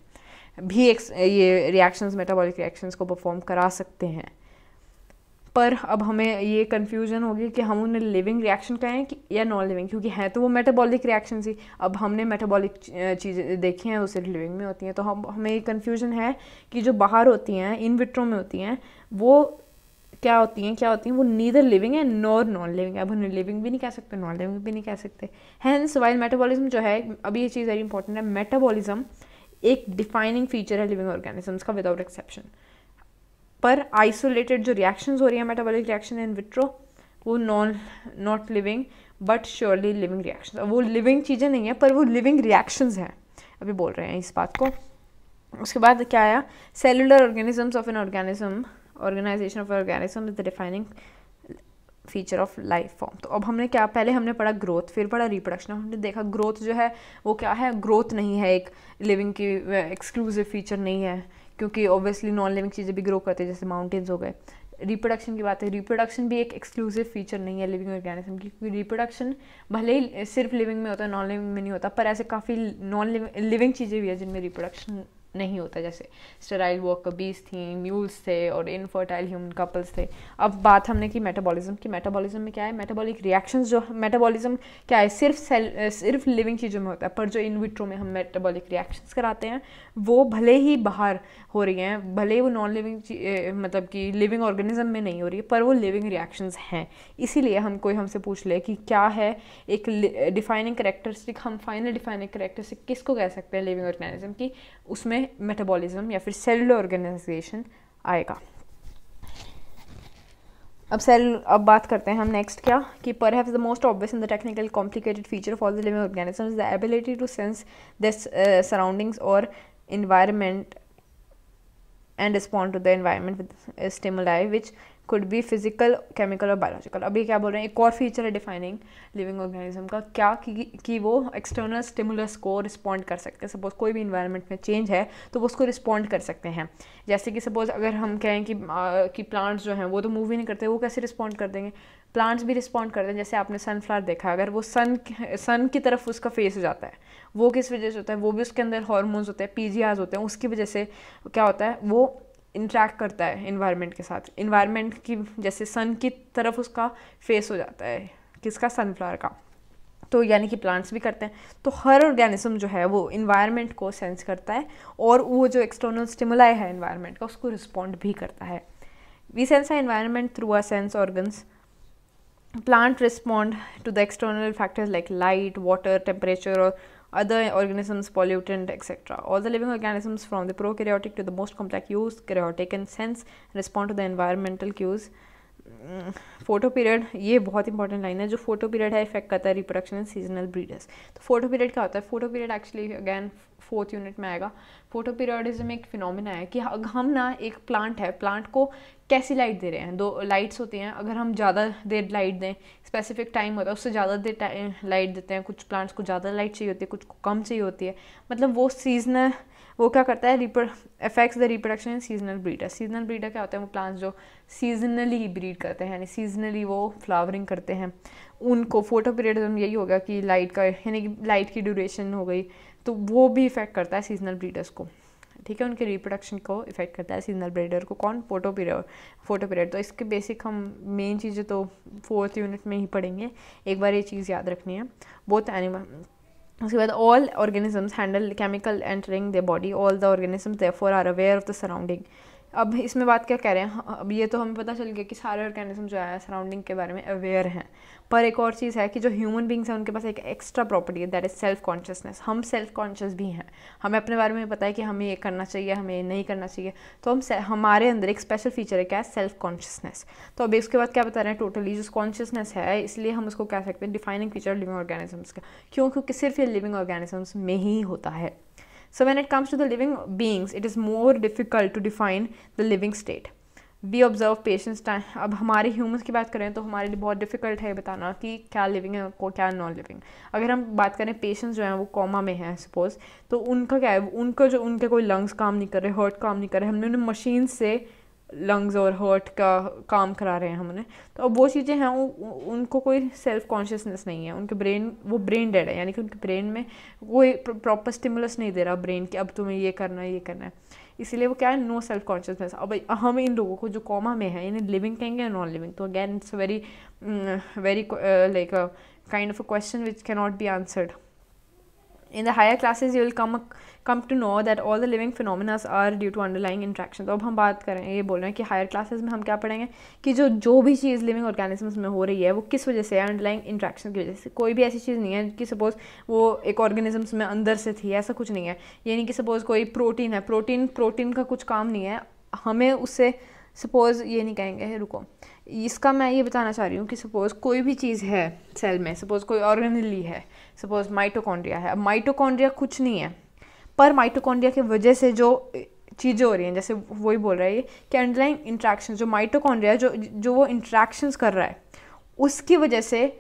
भी ये रिएक्शंस, मेटाबॉलिक रिएक्शंस को परफॉर्म करा सकते हैं। पर अब हमें ये कन्फ्यूजन होगी कि हम उन्हें लिविंग रिएक्शन कहें कि या नॉन लिविंग, क्योंकि है तो वो मेटाबॉलिक रिएक्शन ही। अब हमने मेटाबॉलिक चीज़ें देखी हैं वो सिर्फ लिविंग में होती हैं, तो हमें ये कन्फ्यूजन है कि जो बाहर होती हैं इन विट्रो में होती हैं वो क्या होती हैं वो नीदर लिविंग है नॉर नॉन लिविंग है। अब उन्हें लिविंग भी नहीं कह सकते, नॉन लिविंग भी नहीं कह सकते। हैंस वाइल मेटाबॉलिज्म जो है, अब ये चीज़ वेरी इंपॉर्टेंट है, मेटाबॉलिज्म एक डिफाइनिंग फीचर है लिविंग ऑर्गेनिजम्स का विदाउट एक्सेप्शन। पर आइसोलेटेड जो रिएक्शंस हो रही हैं मेटाबॉलिक रिएक्शन इन विट्रो, वो not living but surely living reaction. वो लिविंग चीज़ें नहीं है पर वो लिविंग रिएक्शंस हैं, अभी बोल रहे हैं इस बात को। उसके बाद क्या आया, cellular organisms of an organisation of organism is the defining feature of life form. तो अब हमने क्या, पहले हमने पढ़ा ग्रोथ, फिर पढ़ा रिप्रोडक्शन। हमने देखा ग्रोथ जो है वो क्या है, ग्रोथ नहीं है एक लिविंग की एक्सक्लूसिव फीचर नहीं है, क्योंकि ऑब्वियसली नॉन लिविंग चीज़ें भी ग्रो करते हैं, जैसे माउंटेन्स हो गए। रिप्रोडक्शन की बात है, रिप्रोडक्शन भी एक एक्सक्लूसिव फीचर नहीं है लिविंग ऑर्गेनिज्म की, क्योंकि रिप्रोडक्शन भले ही सिर्फ लिविंग में होता है, नॉन लिविंग में नहीं होता। पर ऐसे काफ़ी नॉन लिविंग चीज़ें भी है जिनमें रिप्रोडक्शन नहीं होता, जैसे स्टेराइल वर्कर बीज थी, म्यूल्स थे और इनफर्टाइल ह्यूमन कपल्स थे। अब बात हमने की मेटाबॉलिज्म की। मेटाबॉलिज्म में क्या है, मेटाबॉलिक रिएक्शंस जो मेटाबॉलिज्म क्या है, सिर्फ लिविंग चीज़ों में होता है, पर जो इन विट्रो में हम मेटाबॉलिक रिएक्शंस कराते हैं वो भले ही बाहर हो रही हैं, भले ही वो नॉन लिविंग मतलब कि लिविंग ऑर्गेनिज्म में नहीं हो रही है, पर वो लिविंग रिएक्शंस हैं। इसीलिए हमसे पूछ ले कि क्या है एक डिफाइनिंग करेक्टरिस्टिक, हम फाइनल डिफाइनिंग करेक्टरिस्टिक किसको कह सकते हैं लिविंग ऑर्गेनिज्म की, उसमें मेटाबॉलिज्म या फिर सेलुलर ऑर्गेनाइजेशन आएगा। अब बात करते हैं हम नेक्स्ट क्या, कि perhaps the most obvious and the technical complicated feature of all the living organisms is the ability to sense this surroundings और environment and respond to the environment with stimuli which could be physical, chemical और biological। अभी क्या बोल रहे हैं, एक और feature है डिफाइनिंग लिविंग ऑर्गेनिज्म का, क्या कि वो एक्सटर्नल स्टिमुलस को रिस्पॉन्ड कर सकते हैं। सपोज कोई भी इन्वायरमेंट में चेंज है तो वो उसको रिस्पॉन्ड कर सकते हैं। जैसे कि सपोज अगर हम कहें कि प्लांट्स जो हैं वो तो मूव ही नहीं करते, वो कैसे रिस्पॉन्ड कर देंगे, प्लांट्स भी रिस्पॉन्ड करते हैं। जैसे आपने सनफ्लावर देखा, अगर वो सन की तरफ उसका फेस हो जाता है, वो किस वजह से होता है, वो भी उसके अंदर हार्मोन्स होते हैं, पीजीआरस होते हैं, उसकी वजह से क्या होता है, वो इंटरेक्ट करता है इन्वायरमेंट के साथ। इन्वायरमेंट की जैसे सन की तरफ उसका फेस हो जाता है, किसका, सनफ्लावर का। तो यानी कि प्लांट्स भी करते हैं। तो हर ऑर्गेनिज्म जो है वो इन्वायरमेंट को सेंस करता है और वो जो एक्सटर्नल स्टिमुलाई है इन्वायरमेंट का उसको रिस्पॉन्ड भी करता है। We sense our environment through our sense organs. Plant respond to the external factors like light, water, temperature, or other organisms, pollutant, etc. All the living organisms from the prokaryotic to the most complex eukaryotic can sense and respond to the environmental cues. Photo period, ये बहुत important line है। जो photo period है effect करता है reproduction and seasonal breeders. तो photo period क्या होता है? Photo period actually again 4th unit में आएगा। फोटो पीरियडिज्म एक फिनोमिना है कि हम ना एक प्लांट है, प्लांट को कैसी लाइट दे रहे हैं। 2 लाइट्स होती हैं। अगर हम ज़्यादा देर लाइट दें, स्पेसिफिक टाइम होता है उससे ज़्यादा देर लाइट देते हैं। कुछ प्लांट्स को ज़्यादा लाइट चाहिए होती है, कुछ को कम चाहिए होती है। मतलब वो सीजनल, वो क्या करता है, affects the reproduction in seasonal breeder. Seasonal breeder क्या होता है? वो प्लांट्स जो सीजनली ब्रीड करते हैं, यानी सीजनली वो फ्लावरिंग करते हैं। उनको फोटो पीरियडिज्म यही होगा कि लाइट का, यानी कि लाइट की ड्यूरेशन हो गई, तो वो भी इफेक्ट करता है सीजनल ब्रीडर्स को। ठीक है, उनके रिप्रोडक्शन को इफेक्ट करता है सीजनल ब्रीडर को। कौन? Photo period. तो इसके बेसिक हम मेन चीज़ें तो 4th यूनिट में ही पढ़ेंगे। एक बार ये चीज़ याद रखनी है। बोथ एनिमल, उसके बाद all organisms handle chemical entering the body. All the organisms therefore are aware of the surrounding. अब इसमें बात क्या कह रहे हैं? अब ये तो हमें पता चल गया कि सारे ऑर्गेनिज्म जो है सराउंडिंग के बारे में अवेयर हैं। पर एक और चीज़ है कि जो ह्यूमन बींग्स हैं उनके पास एक एक्स्ट्रा प्रॉपर्टी है, दैट इज़ सेल्फ कॉन्शियसनेस। हम सेल्फ कॉन्शियस भी हैं, हमें अपने बारे में पता है कि हमें ये करना चाहिए, हमें ये नहीं करना चाहिए। तो हमारे अंदर एक स्पेशल फीचर है, क्या है? Self consciousness. तो अभी इसके बाद क्या बता रहे हैं? टोटली जो कॉन्शियसनेस है, इसलिए हम उसको कह सकते हैं डिफाइनिंग फीचर लिविंग ऑर्गेनिजम्स का। क्यों? क्योंकि सिर्फ ये लिविंग ऑर्गेनिजम्स में ही होता है। So when it comes to the living beings, it is more difficult to define the living state. We observe patients time. अब हमारे ह्यूमंस की बात करें तो हमारे लिए बहुत डिफिकल्ट है बताना कि क्या लिविंग है को क्या नॉन लिविंग। अगर हम बात करें पेशेंट्स जो हैं वो कोमा में हैं सपोज, तो उनका क्या है? उनके कोई लंग्स काम नहीं कर रहे, हार्ट काम नहीं कर रहे, हमने उन्हें मशीन से लंग्स और हार्ट का काम करा रहे हैं हमने। तो अब वो चीज़ें हैं, उनको कोई सेल्फ कॉन्शियसनेस नहीं है। उनके वो ब्रेन डेड है, यानी कि उनके ब्रेन में कोई प्रॉपर स्टिमुलस नहीं दे रहा ब्रेन कि अब तुम्हें ये करना है, ये करना है। इसीलिए वो क्या है? No self consciousness. अब हम इन लोगों को जो कोमा में है इन्हें लिविंग कहेंगे या नॉन लिविंग? तो again it's very like kind of a question which can not be answered. In the higher classes you will come to know that all the living phenomena are due to underlying interaction। तो अब हम बात करें, ये बोल रहे हैं कि हायर क्लासेस में हम क्या पढ़ेंगे कि जो भी चीज़ लिविंग ऑर्गेनिजम्स में हो रही है वो किस वजह से है? अंडरलाइंग इंट्रैक्शन की वजह से। कोई भी ऐसी चीज़ नहीं है कि सपोज वो एक ऑर्गेनिजम्स में अंदर से थी, ऐसा कुछ नहीं है। यानी कि सपोज कोई प्रोटीन है, प्रोटीन का कुछ काम नहीं है, हमें उससे सपोज़ ये नहीं कहेंगे, रुको, इसका मैं ये बताना चाह रही हूँ कि सपोज़ कोई भी चीज़ है सेल में, सपोज़ कोई ऑर्गेनेली है, सपोज़ माइटोकॉन्ड्रिया है। अब माइटोकॉन्ड्रिया कुछ नहीं है, पर माइटोकॉन्ड्रिया की वजह से जो चीज़ें हो रही हैं, जैसे वही बोल रहा है कि अंडरलाइंग इंट्रैक्शन, जो माइटोकॉन्ड्रिया जो वो इंट्रैक्शंस कर रहा है उसकी वजह से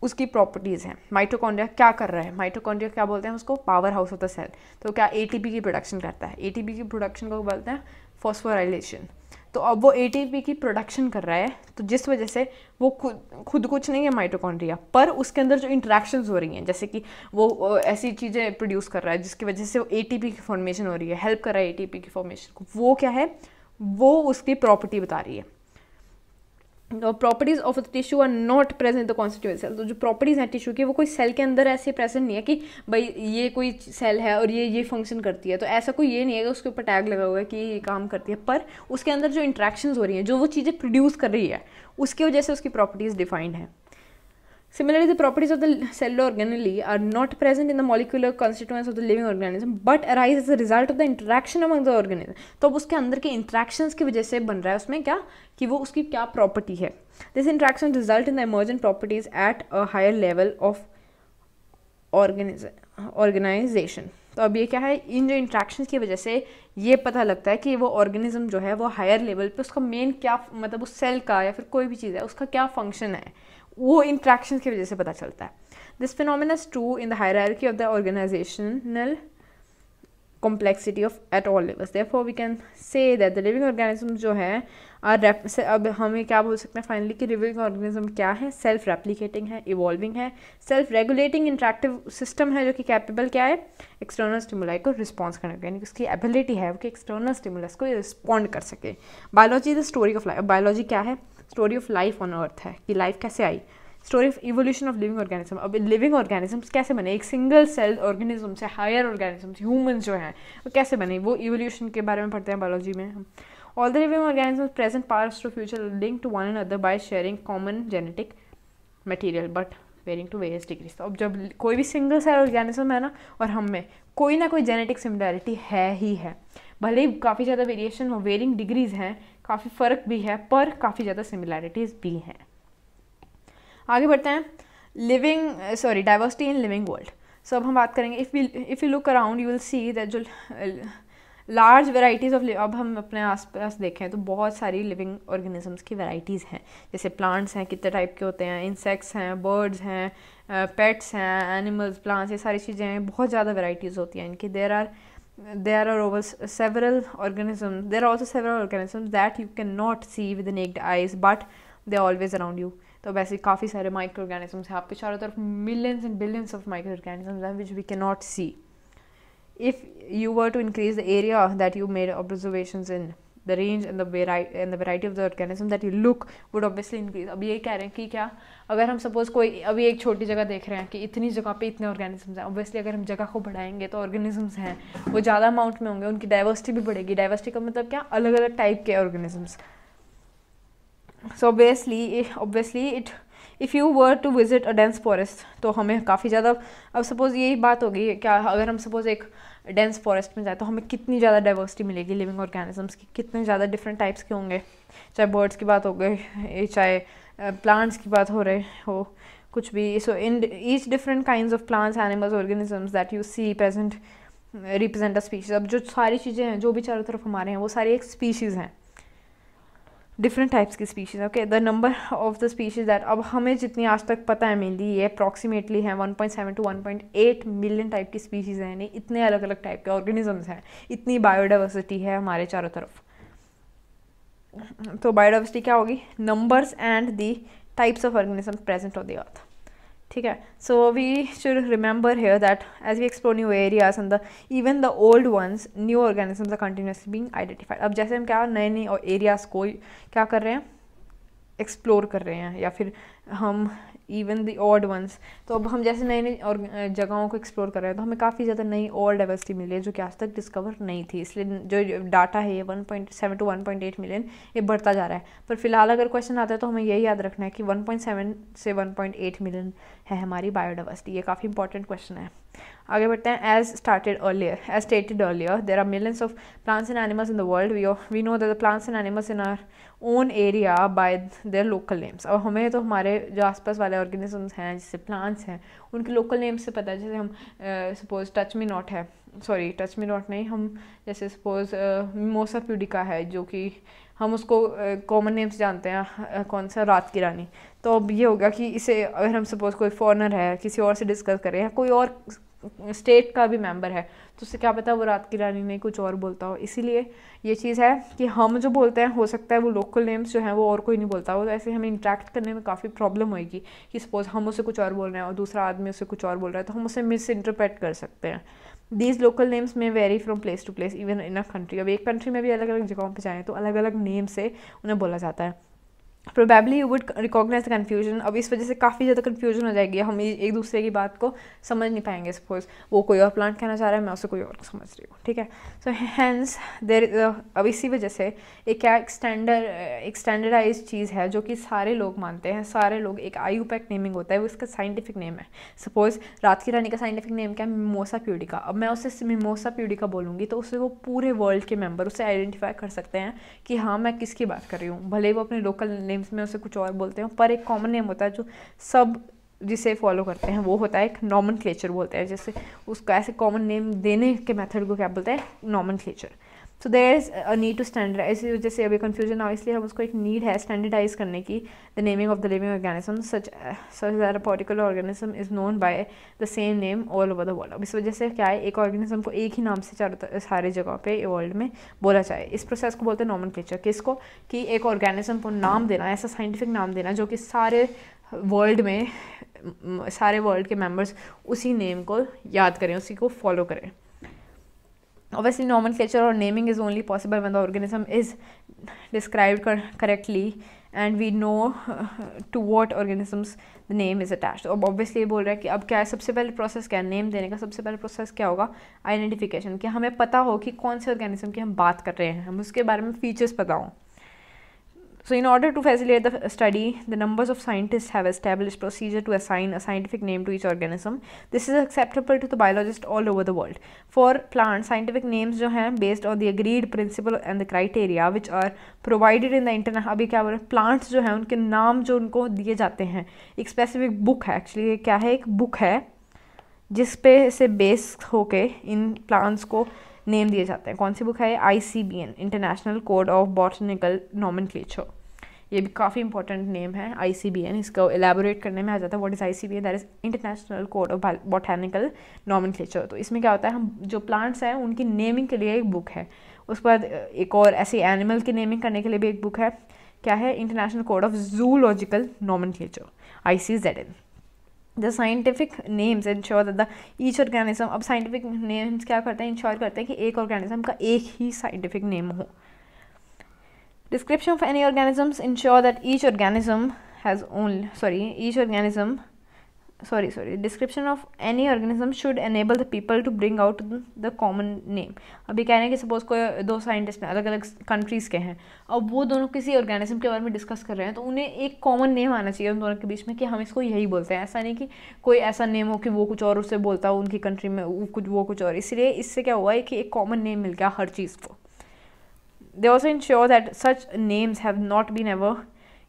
उसकी प्रॉपर्टीज़ हैं। माइटोकॉन्ड्रिया क्या कर रहा है? माइटोकॉन्ड्रिया क्या बोलते हैं उसको? Power house of the cell. तो क्या ATP की प्रोडक्शन करता है। ATP की प्रोडक्शन को बोलते हैं फॉस्फोराइलेशन। तो अब वो ATP की प्रोडक्शन कर रहा है, तो जिस वजह से वो खुद कुछ नहीं है माइटोकॉन्ड्रिया, पर उसके अंदर जो इंट्रैक्शंस हो रही हैं, जैसे कि वो ऐसी चीज़ें प्रोड्यूस कर रहा है जिसकी वजह से वो ATP की फॉर्मेशन हो रही है, हेल्प कर रहा है ATP की फॉर्मेशन को। वो क्या है? वो उसकी प्रॉपर्टी बता रही है। Properties of the tissue are not present in the constituent cell. तो जो प्रॉपर्टीज हैं टिश्यू की वो कोई सेल के अंदर ऐसे प्रेजेंट नहीं है कि भाई ये कोई सेल है और ये फंक्शन करती है, तो ऐसा कोई ये नहीं है कि उसके ऊपर टैग लगा हुआ है कि ये काम करती है। पर उसके अंदर जो इंट्रैक्शंस हो रही हैं, जो वो चीज़ें प्रोड्यूस कर रही है, उसकी वजह से उसकी प्रॉपर्टीज डिफाइंड हैं। Similarly, the properties of the cellular organelle are not present in the molecular constituents of the living organism, but arise as a result of the interaction among the organism. तो अब उसके अंदर के interactions की वजह से बन रहा है उसमें क्या कि वो उसकी क्या property है। This interaction result in the emergent properties at a higher level of organization. तो अब ये क्या है? इन जो इंट्रैक्शंस की वजह से ये पता लगता है कि वो ऑर्गेनिज्म जो है वो हायर लेवल पे उसका मेन क्या, मतलब उस सेल का या फिर कोई भी चीज़ है उसका क्या फंक्शन है, वो इंट्रैक्शन की वजह से पता चलता है। This phenomena is true in the hierarchy of the organisational complexity of at all levels. Therefore we can say that the living organisms जो है अब हमें क्या बोल सकते हैं फाइनली कि लिविंग ऑर्गेनिज्म क्या है? सेल्फ रेप्लिकेटिंग है, इवॉल्विंग है, सेल्फ रेगुलेटिंग इंटरेक्टिव सिस्टम है, जो कि कैपेबल क्या है? एक्सटर्नल स्टिमुलाई को रिस्पॉन्स करने का, यानी कि उसकी एबिलिटी है वो कि एक्सटर्नल स्टिमुलस को रिस्पॉन्ड कर सके। Biology the story of life. Biology क्या है? Story of life on earth है कि लाइफ कैसे आई। Story of evolution of living organism. अब लिविंग ऑर्गेनिजम्स कैसे बने, एक सिंगल सेल ऑर्गेनिज्म से हायर ऑर्गेनिजम्स ह्यूमंस जो हैं वो कैसे बने, वो इवोल्यूशन के बारे में पढ़ते हैं बायोलॉजी में हम। All the living organisms present past to future link to one another by sharing common genetic material but varying to various degrees. तो अब जब कोई भी सिंगल सेल ऑर्गेनिज्म है ना और हम में कोई ना कोई जेनेटिक सिमिलैरिटी है ही है, भले ही काफ़ी ज़्यादा वेरिएशन हो, वेरिंग डिग्रीज हैं, काफ़ी फ़र्क भी है, पर काफ़ी ज़्यादा सिमिलैरिटीज़ भी हैं। आगे बढ़ते हैं, डाइवर्सिटी इन लिविंग वर्ल्ड। सो अब हम बात करेंगे, if you look around you will see that जो लार्ज वेराइटीज़ ऑफ, अब हम अपने आसपास देखें तो बहुत सारी लिविंग ऑर्गेनिजम्स की वेराइटीज़ हैं। जैसे प्लांट्स हैं, कितने टाइप के होते हैं, इंसेक्ट्स हैं, बर्ड्स हैं, पेट्स हैं, एनिमल्स, प्लांट्स, ये सारी चीज़ें हैं, बहुत ज़्यादा वेराइटीज़ होती हैं इनकी। There are several organisms. There are also several organisms that you cannot see with the naked eyes, but they are always around you. तो वैसे काफ़ी सारे माइक्रो ऑर्गेनिजम्स हैं आपके चारों तरफ, millions and billions of microorganisms हैं which we can not see. If you were to increase the area that you made observations in, the range and the variety of the organism that you look would obviously increase. अब यही कह रहे हैं कि क्या, अगर हम suppose कोई अभी एक छोटी जगह देख रहे हैं कि इतनी जगह पे इतने ऑर्गेनिजम्स हैं, ऑब्वियसली अगर हम जगह को बढ़ाएंगे तो ऑर्गेनिजम्स हैं वो ज़्यादा अमाउंट में होंगे, उनकी डाइवर्सिटी भी बढ़ेगी. डाइवर्सिटी का मतलब क्या, अलग अलग टाइप के organisms. So obviously if you were to visit a dense forest, तो हमें काफ़ी ज़्यादा, अब सपोज़ यही बात होगी क्या, अगर हम सपोज़ एक डेंस फॉरेस्ट में जाए तो हमें कितनी ज़्यादा डाइवर्सिटी मिलेगी लिविंग ऑर्गेनिजम्स की, कितने ज़्यादा डिफरेंट टाइप्स के होंगे, चाहे बर्ड्स की बात हो गई, चाहे प्लांट्स की बात हो रहे हो, कुछ भी. So in each different kinds of plants, animals, organisms that you see present represent a species. अब जो सारी चीज़ें हैं जो भी चारों तरफ हमारे हैं वो सारी एक स्पीशीज़ हैं, डिफरेंट टाइप्स की species. Okay, the number of the species that, अब हमें जितनी आज तक पता है मेनली ये अप्रॉक्सीमेटली है 1.7 to 1.8 मिलियन टाइप की स्पीशीज़ हैं, यानी इतने अलग अलग टाइप के ऑर्गेनिजम्स हैं, इतनी बायोडाइवर्सिटी है हमारे चारों तरफ. तो बायोडाइवर्सिटी क्या होगी, numbers and the types of organism present on the earth. ठीक है, so we should remember here that as we explore new areas and the even the old ones, new organisms are continuously being identified. अब जैसे हम क्या नए नए areas को क्या कर रहे हैं, एक्सप्लोर कर रहे हैं, या फिर हम इवन द ऑड वंस, तो अब हम जैसे नई नई जगहों को एक्सप्लोर कर रहे हैं तो हमें काफ़ी ज़्यादा नई और डाइवर्सिटी मिली है जो कि आज तक डिस्कवर नहीं थी. इसलिए जो डाटा है ये 1.7 to 1.8 मिलियन ये बढ़ता जा रहा है. पर फिलहाल अगर क्वेश्चन आता है तो हमें यही याद रखना है कि 1.7 से 1.8 मिलियन है हमारी बायोडाइवर्सिटी. ये काफ़ी इंपॉर्टेंट क्वेश्चन है. आगे बढ़ते हैं. As stated earlier there are millions of plants and animals in the world. We know that the plants and animals in our own area by their local names. अब हमें तो हमारे जो आसपास वाले ऑर्गेनिजम्स हैं जैसे प्लांट्स हैं उनके लोकल नेम्स से पता है. जैसे हम सपोज टच मी नॉट नहीं, हम जैसे सपोज मिमोसा प्यूडिका है जो कि हम उसको कॉमन नेम्स जानते हैं, कौन सा, रात की रानी. तो अब ये होगा कि इसे अगर हम सपोज कोई फॉरेनर है किसी और से डिस्कस करें या कोई और स्टेट का भी मेंबर है तो उससे क्या पता वो रात की रानी नहीं कुछ और बोलता हो. इसीलिए ये चीज़ है कि हम जो बोलते हैं हो सकता है वो लोकल नेम्स जो हैं वो और कोई नहीं बोलता हो, तो ऐसे हमें इंटरेक्ट करने में काफ़ी प्रॉब्लम होएगी कि सपोज हम उसे कुछ और बोल रहे हैं और दूसरा आदमी उसे कुछ और बोल रहा है तो हम उसे मिस इंटरप्रेट कर सकते हैं. दीज लोकल नेम्स में vary from place to place even in a country. अब एक कंट्री में भी अलग अलग जगहों पर जाएँ तो अलग अलग नेम से उन्हें बोला जाता है. Probably you would recognise the confusion. अब इस वजह से काफ़ी ज़्यादा कन्फ्यूजन हो जाएगी, हम एक दूसरे की बात को समझ नहीं पाएंगे. सपोज वो कोई और प्लांट कहना चाह रहा है, मैं उसे कोई और समझ रही हूँ. ठीक है, सो हैंस देर, अब इसी वजह से एक क्या एक स्टैंडर्डाइज चीज़ है जो कि सारे लोग मानते हैं. सारे लोग, एक आईयूपैक नेमिंग होता है, वो इसका साइंटिफिक नेम है. सपोज रात की रानी का साइंटिफिक नेम क्या है, मिमोसा प्यूडिका. अब मैं उसे मिमोसा प्यूडिका बोलूँगी तो उससे वो पूरे वर्ल्ड के मेंबर उसे आइडेंटिफाई कर सकते हैं कि हाँ मैं किसकी बात कर रही हूँ. भले वो अपने लोकल नेम्स में उसे कुछ और बोलते हैं, पर एक कॉमन नेम होता है जो सब जिसे फॉलो करते हैं, वो होता है एक नॉमेनक्लेचर बोलते हैं. जैसे उसका ऐसे कॉमन नेम देने के मेथड को क्या बोलते हैं, nomenclature. So there is a need to standardise. इसी वजह से अभी कन्फ्यूजन ना हो इसलिए हम उसको एक नीड है स्टैंडर्डाइज करने की. The naming of the living organism such that a particular organism is known by the same name all over the world. अब इस वजह से क्या है, एक ऑर्गेनिज्म को एक ही नाम से सारे जगह पे वर्ल्ड में बोला जाए. इस प्रोसेस को बोलते हैं नॉमेनक्लेचर. किसको, कि एक ऑर्गेनिज्म को नाम देना, ऐसा साइंटिफिक नाम देना जो कि सारे वर्ल्ड के मेंबर्स उसी नेम को याद करें, उसी को फॉलो करें. Obviously, nomenclature or naming is only possible when the organism is described correctly and we know to what organisms the name is attached. अब ऑब्वियसली बोल रहा है कि अब क्या है, सबसे पहले प्रोसेस क्या है, नेम देने का सबसे पहले प्रोसेस क्या होगा, आइडेंटिफिकेशन, कि हमें पता हो कि कौन से ऑर्गेनिज्म की हम बात कर रहे हैं, हम उसके बारे में फीचर्स पता हों। So in order to facilitate the study, the numbers of scientists have established procedure to assign a scientific name to each organism. This is acceptable to the biologists all over the world. For plants, scientific names जो हैं based on the agreed principle and the criteria which are provided in the internet. अभी क्या बोल रहे हैं, plants जो हैं उनके नाम जो उनको दिए जाते हैं, एक specific book है, actually क्या है, एक book है जिस पे से बेस होके इन प्लांट्स को नेम दिए जाते हैं। कौन सी बुक है, ICBN, international code of botanical nomenclature. ये भी काफ़ी इंपॉर्टेंट नेम है ICBN, इसको एलैबोरेट करने में आ जाता है what is ICBN, that is international code of botanical nomenclature. तो इसमें क्या होता है, हम जो प्लांट्स हैं उनकी नेमिंग के लिए एक बुक है, उसके बाद एक और ऐसे एनिमल की नेमिंग करने के लिए भी एक बुक है, क्या है, international code of zoological nomenclature, ICZN। The scientific names ensure that the each organism, अब साइंटिफिक नेम्स क्या करते हैं, इंश्योर करते हैं कि एक ऑर्गेनिज्म का एक ही साइंटिफिक नेम हो। Description of any organisms ensure that each organism has only description of any organism should enable the people to bring out the common name. अभी कह रहे हैं कि सपोज कोई दो साइंटिस्ट अलग अलग कंट्रीज़ के हैं, अब वो दोनों किसी ऑर्गेनिज्म के बारे में डिस्कस कर रहे हैं, तो उन्हें एक कॉमन नेम आना चाहिए उन दोनों के बीच में कि हम इसको यही बोलते हैं। ऐसा नहीं कि कोई ऐसा नेम हो कि वो कुछ और उससे बोलता हो उनकी कंट्री में, वो कुछ और। इसलिए इससे क्या हुआ है कि एक कॉमन नेम मिल गया हर चीज़ को। They also ensure that such names have not been ever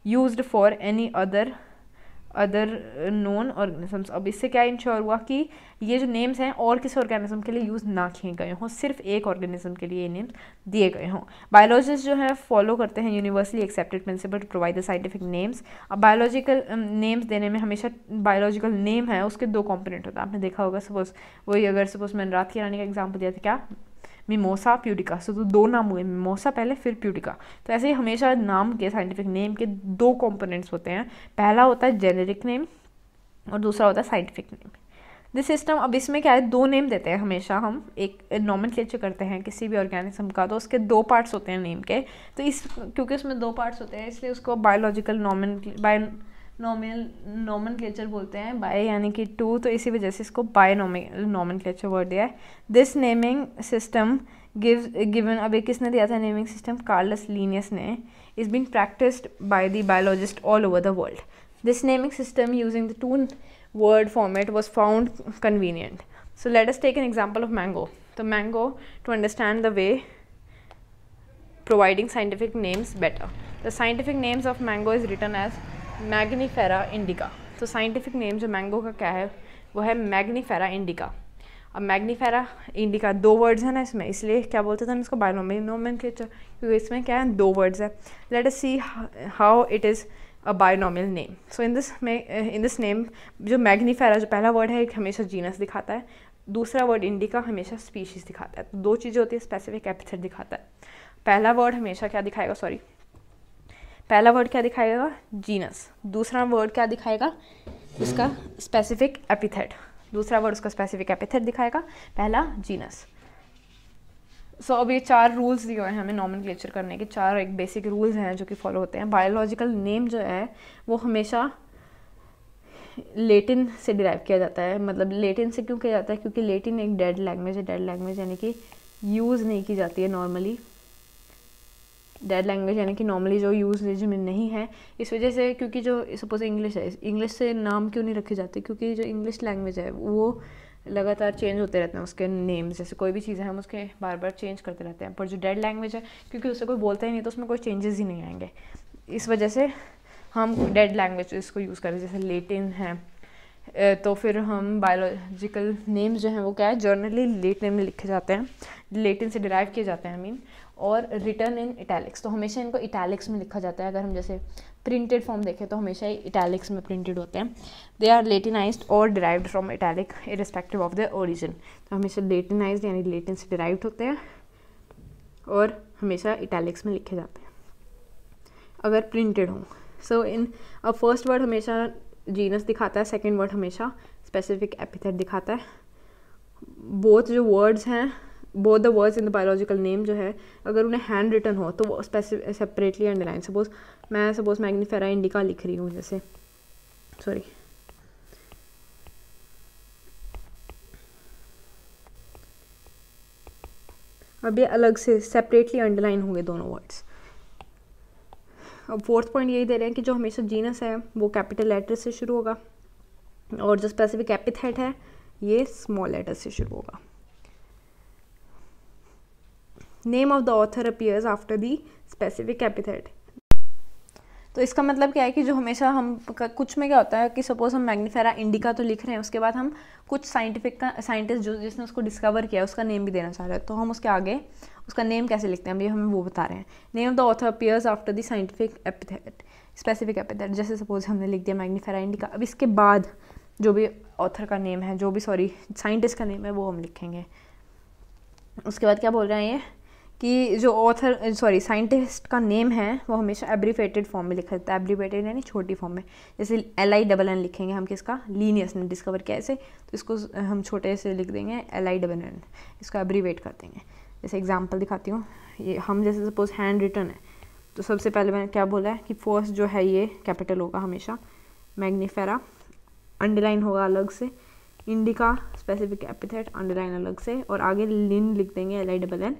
used for any other known organisms. अब इससे क्या इंश्योर हुआ कि ये जो नेम्स हैं और किसी ऑर्गेनिज्म के लिए यूज़ ना किए गए हों, सिर्फ एक ऑर्गेनिज्म के लिए ये नेम्स दिए गए हों। बायोलॉजिस्ट जो है फॉलो करते हैं universally accepted principle to provide the scientific names. अब बायोलॉजिकल नेम्स देने में हमेशा बायोलॉजिकल नेम है उसके दो कॉम्पोनेंट होता है, आपने देखा होगा। सपोज वही अगर सपोज मैंने रात की रानी का एग्जाम्पल दिया था, क्या, मिमोसा प्यूडिका, सो तो दो नाम हुए, मिमोसा पहले फिर प्यूडिका। तो ऐसे ही हमेशा नाम के, साइंटिफिक नेम के दो कंपोनेंट्स होते हैं, पहला होता है जेनेरिक नेम और दूसरा होता है साइंटिफिक नेम। दिस सिस्टम, अब इसमें क्या है, दो नेम देते हैं हमेशा, हम एक नॉमेनक्लेचर करते हैं किसी भी ऑर्गेनिज्म का, तो उसके दो पार्ट्स होते हैं नेम के। तो इस क्योंकि उसमें दो पार्ट्स होते हैं इसलिए उसको बायोलॉजिकल नॉमेनक्लेचर बोलते हैं, बाय यानी कि टू, तो इसी वजह से इसको बाय नॉमेनक्लेचर वर्ड दिया है। दिस नेमिंग सिस्टम गिवन, अब एक किसने दिया था नेमिंग सिस्टम, कार्लस लीनियस ने, is been practised by the biologist all over the world. This naming system using the two word format was found convenient. So let us take an example of mango. So mango, to understand the way providing scientific names better. The scientific names of mango is written as Magnifera indica. तो scientific name जो mango का क्या है वो है Magnifera indica. अब Magnifera indica दो words है ना इसमें, इसलिए क्या बोलते थे हम इसको बायोनोमेनक्लेचर, क्योंकि इसमें क्या है दो words है। Let us see how it is a binomial name. So in this name जो मैग्नीफेरा जो पहला वर्ड है एक हमेशा जीनस दिखाता है, दूसरा वर्ड इंडिका हमेशा स्पीशीज़ दिखाता है। तो दो चीज़ें होती है, स्पेसिफिक एपिथेट दिखाता है। पहला वर्ड हमेशा क्या दिखाएगा, पहला वर्ड क्या दिखाएगा, जीनस, दूसरा वर्ड क्या दिखाएगा, उसका स्पेसिफिक एपिथेट, दूसरा वर्ड उसका स्पेसिफिक एपिथेट दिखाएगा, पहला जीनस। सो अब ये चार रूल्स दिए हुए हैं हमें नॉमेनक्लेचर करने के, चार एक बेसिक रूल्स हैं जो कि फॉलो होते हैं। बायोलॉजिकल नेम जो है वो हमेशा लेटिन से डिराइव किया जाता है। मतलब लेटिन से क्यों किया जाता है, क्योंकि लेटिन एक डेड लैंग्वेज है, डेड लैंग्वेज यानी कि यूज़ नहीं की जाती है नॉर्मली, डेड लैंग्वेज यानी कि नॉर्मली जो यूज में नहीं है। इस वजह से, क्योंकि जो सपोज इंग्लिश है, इंग्लिश से नाम क्यों नहीं रखे जाते, क्योंकि जो इंग्लिश लैंग्वेज है वो लगातार चेंज होते रहते हैं उसके नेम्स, जैसे कोई भी चीज़ है हम उसके बार बार चेंज करते रहते हैं। पर जो डेड लैंग्वेज है, क्योंकि उससे कोई बोलता ही नहीं तो उसमें कोई चेंजेस ही नहीं आएंगे, इस वजह से हम डेड लैंग्वेज इसको यूज़ करें, जैसे लेटिन है। तो फिर हम बायोलॉजिकल नेम्स जो हैं वो क्या है, जर्नली लेटिन में लिखे जाते हैं, लेटिन से डिराइव किए जाते हैं, और रिटर्न इन इटैलिक्स, तो हमेशा इनको इटैलिक्स में लिखा जाता है। अगर हम जैसे प्रिंटेड फॉर्म देखें तो हमेशा ही इटैलिक्स में प्रिंटेड होते हैं। दे आर लेटिनाइज्ड और derived from italic irrespective of the origin. तो हमेशा लेटिनाइज्ड यानी लेटिन से डिराइव्ड होते हैं और हमेशा इटैलिक्स में लिखे जाते हैं अगर प्रिंटेड हों। सो इन अब फर्स्ट वर्ड हमेशा जीनस दिखाता है, सेकेंड वर्ड हमेशा स्पेसिफिक एपिथेट दिखाता है। बोथ जो वर्ड्स हैं both the words in the biological name जो है अगर उन्हें हैंड रिटन हो तो वो separately underline. Suppose Mangifera indica लिख रही हूँ जैसे, सॉरी, अब ये अलग से सेपरेटली अंडरलाइन होंगे दोनों वर्ड्स। अब फोर्थ पॉइंट यही दे रहे हैं कि जो हमेशा जीनस है वो कैपिटल लेटर से शुरू होगा और जो स्पेसिफिक एपिथेट है ये स्मॉल लेटर से शुरू होगा। Name of the author appears after the specific epithet. तो इसका मतलब क्या है कि जो हमेशा हम कुछ में क्या होता है कि सपोज हम मैग्नीफेरा इंडिका तो लिख रहे हैं, उसके बाद हम कुछ साइंटिस्ट जो जिसने उसको डिस्कवर किया उसका नेम भी देना चाह रहे हैं, तो हम उसके आगे उसका नेम कैसे लिखते हैं, अभी हमें वो बता रहे हैं। Name of the author appears after the scientific epithet, specific epithet. जैसे सपोज हमने लिख दिया मैग्नीफेरा इंडिका, अब इसके बाद जो भी ऑथर का नेम है, जो भी साइंटिस्ट का नेम है वो हम लिखेंगे। उसके बाद क्या बोल रहे हैं ये कि जो साइंटिस्ट का नेम है वो हमेशा एब्रीवेटेड फॉर्म में लिखा जाता है। एब्रीवेटेड यानी छोटी फॉर्म में, जैसे LINN लिखेंगे हम किसका, लीनियस ने डिस्कवर किया ऐसे, तो इसको हम छोटे से लिख देंगे LINN, इसको एब्रीवेट कर देंगे। जैसे एग्जांपल दिखाती हूँ, ये हम जैसे सपोज हैंड रिटन है तो सबसे पहले मैंने क्या बोला है कि फर्स्ट जो है ये कैपिटल होगा हमेशा, मैग्नीफेरा अंडरलाइन होगा अलग से, इंडिका स्पेसिफिक एपिथेट अंडरलाइन अलग से, और आगे लिन लिख देंगे LINN।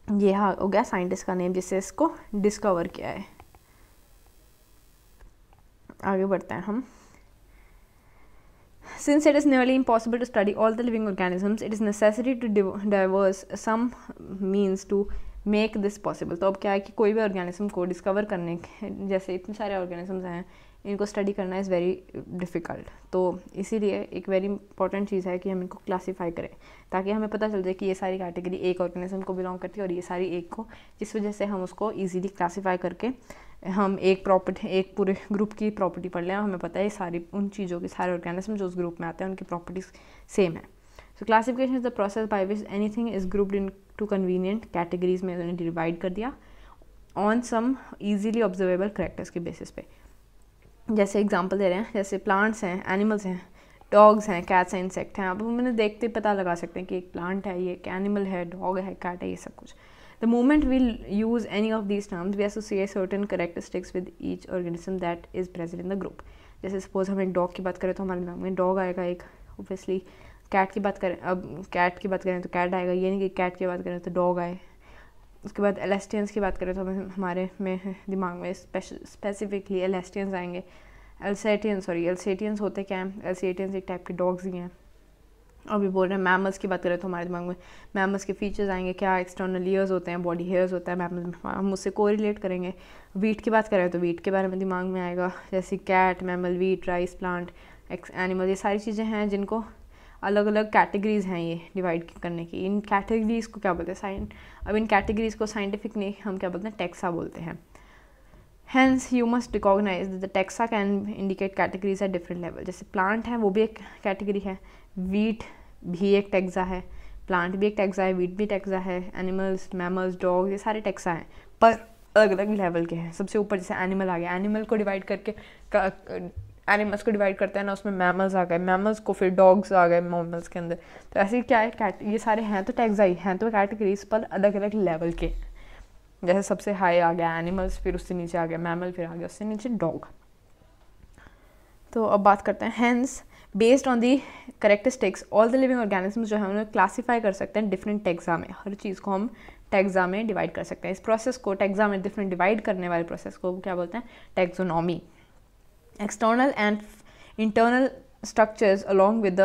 ये हो गया साइंटिस्ट का नेम जिससे इसको डिस्कवर किया है। आगे बढ़ते हैं हम। Since it is nearly impossible to study all the living organisms, it is necessary to devise some means to make this possible। तो अब क्या है कि कोई भी ऑर्गेनिज्म को डिस्कवर करने जैसे इतने सारे ऑर्गेनिजम्स हैं, इनको स्टडी करना इज़ वेरी डिफ़िकल्ट। तो इसीलिए एक वेरी इंपॉर्टेंट चीज़ है कि हम इनको क्लासीफाई करें ताकि हमें पता चल जाए कि ये सारी कैटेगरी एक ऑर्गेनिज्म को बिलोंग करती है और ये सारी एक को, जिस वजह से हम उसको ईजीली क्लासीफाई करके हम एक पूरे ग्रुप की प्रॉपर्टी पढ़ लें। हमें पता है सारी उन चीज़ों की, सारे ऑर्गेनिज्म जो उस ग्रुप में आते हैं उनकी प्रॉपर्टीज सेम है। So classification is the process by which anything is grouped into convenient categories में उन्हें डिवाइड कर दिया on some easily observable characters के बेसिस पे। जैसे एग्जांपल दे रहे हैं, जैसे प्लांट्स हैं, एनिमल्स हैं, डॉग्स हैं, कैट्स हैं, इंसेक्ट हैं। अब हम उन्हें देखते पता लगा सकते हैं कि एक प्लांट है, ये एक एनिमल है, डॉग है, कैट है, ये सब कुछ। The moment we use any of these terms, we associate certain characteristics with each organism that is present in the group। जैसे सपोज हम एक डॉग की बात करें तो हमारे दिमाग में डॉग आएगा एक, ऑब्वियसली। कैट की बात करें, अब कैट की बात करें तो कैट आएगा, ये नहीं कि कैट की बात करें तो डॉग आए। उसके बाद एलेस्टियंस की बात करें तो हमारे में दिमाग में स्पेसिफिकली एलेस्टियंस आएंगे। एल्सेटियंस होते क्या हैं, एल्सेटियंस एक टाइप के डॉग्स ही हैं। अभी बोल रहे हैं मैमल्स की बात करें तो हमारे दिमाग में मैमल्स के फीचर्स आएंगे, क्या एक्सटर्नल ईयर्स होते हैं, बॉडी हेयर्स होता है मैमल्स में, हम उससे कोरिलेट करेंगे। वीट की बात करें तो वीट के बारे में दिमाग में आएगा, जैसे cat, mammal, wheat, rice, plant, animal, ये सारी चीज़ें हैं जिनको अलग अलग कैटेगरीज हैं ये डिवाइड करने की। इन कैटेगरीज को क्या बोलते हैं अब इन कैटेगरीज को साइंटिफिक नहीं हम क्या बोलते हैं, टेक्सा बोलते हैं। Hence you must recognize that the taxa can indicate categories at different level। जैसे प्लांट है वो भी एक कैटेगरी है, वीट भी एक टेक्सा है, प्लांट भी एक टेक्सा है, वीट भी टेक्सा है, एनिमल्स, मैमल्स, डॉग, ये सारे टेक्सा हैं पर अलग अलग लेवल के हैं। सबसे ऊपर जैसे एनिमल आ गया, एनिमल को डिवाइड करके एनिमल्स को डिवाइड करते हैं ना, उसमें मैमल्स आ गए, मैमल्स को फिर डॉग्स आ गए मैमल्स के अंदर। तो ऐसे ही क्या है, ये सारे हैं तो टेक्सा ही हैं, तो कैटेगरीज पर अलग अलग लेवल के। जैसे सबसे हाई आ गया एनिमल्स, फिर उससे नीचे आ गया मैमल, फिर आ गया उससे नीचे डॉग। तो अब बात करते हैं hence based on the characteristics all the living organisms जो है उन्हें क्लासीफाई कर सकते हैं डिफरेंट टेक्सा में। हर चीज़ को हम टेक्सा में डिवाइड कर सकते हैं। इस प्रोसेस को टेक्सा में डिफरेंट डिवाइड करने वाले प्रोसेस को क्या बोलते हैं, taxonomy. External and internal structures along with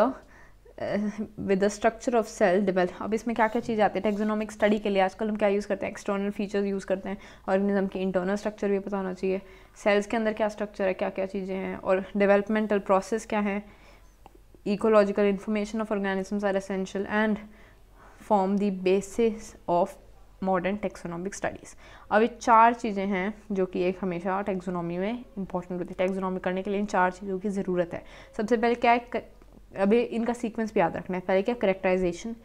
the structure of cell develop. अब इसमें क्या क्या चीज़ आती है टेक्सोनॉमिक स्टडी के लिए, आजकल हम क्या यूज़ करते हैं, एक्सटर्नल फीचर्स यूज़ करते हैं। ऑर्गेनिज्म की इंटरनल स्ट्रक्चर भी पता होना चाहिए, सेल्स के अंदर क्या स्ट्रक्चर है, क्या क्या चीज़ें हैं, और डेवलपमेंटल प्रोसेस क्या है। Ecological information of organisms are essential and form the basis of modern taxonomic studies. अब ये 4 चीज़ें हैं जो कि एक हमेशा टेक्सोनॉमी में इंपॉर्टेंट होती है। टेक्सोनॉमी करने के लिए इन 4 चीज़ों की ज़रूरत है। सबसे पहले क्या है, अभी इनका सीक्वेंस भी याद रखना है। पहले क्या, करेक्टराइजेशन,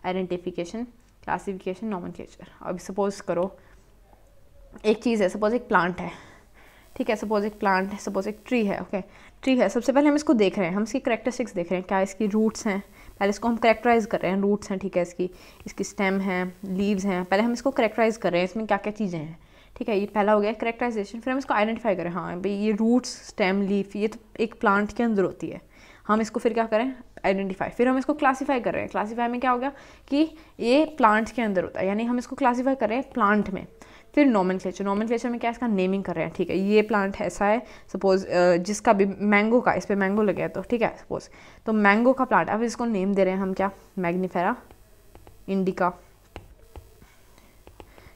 आइडेंटिफिकेशन, क्लासिफिकेशन, नॉमेनक्लेचर। अब सपोज करो एक चीज़ है, सपोज एक प्लांट है, ठीक है, सपोज एक प्लांट है, सपोज एक ट्री है, ओके ट्री है। सबसे पहले हम इसको देख रहे हैं, हम इसकी करेक्टरिस्टिक्स देख रहे हैं, क्या इसकी रूट्स हैं, पहले इसको हम करेक्टराइज कर रहे हैं, रूट्स हैं, ठीक है, इसकी स्टेम है, लीव्स हैं, पहले हम इसको करेक्टराइज कर रहे हैं, इसमें क्या क्या चीज़ें हैं, ठीक है, ये पहला हो गया करेक्टराइजेशन। फिर हम इसको आइडेंटिफाई करें, हाँ भाई ये रूट्स, स्टेम, लीफ, ये तो एक प्लांट के अंदर होती है, हम इसको फिर क्या करें, आइडेंटिफाई। फिर हम इसको क्लासीफाई कर रहे हैं, क्लासीफाई में क्या हो गया कि ये प्लांट के अंदर होता है, यानी हम इसको क्लासीफाई कर रहे हैं प्लांट में। फिर नोमेनक्लेचर, नोमेनक्लेचर में क्या इसका नेमिंग कर रहे हैं, ठीक है, ये प्लांट ऐसा है सपोज जिसका भी मैंगो का, इस पर मैंगो लगे है तो ठीक है सपोज, तो मैंगो का प्लांट, अब इसको नेम दे रहे हैं हम क्या, मैग्नीफेरा इंडिका,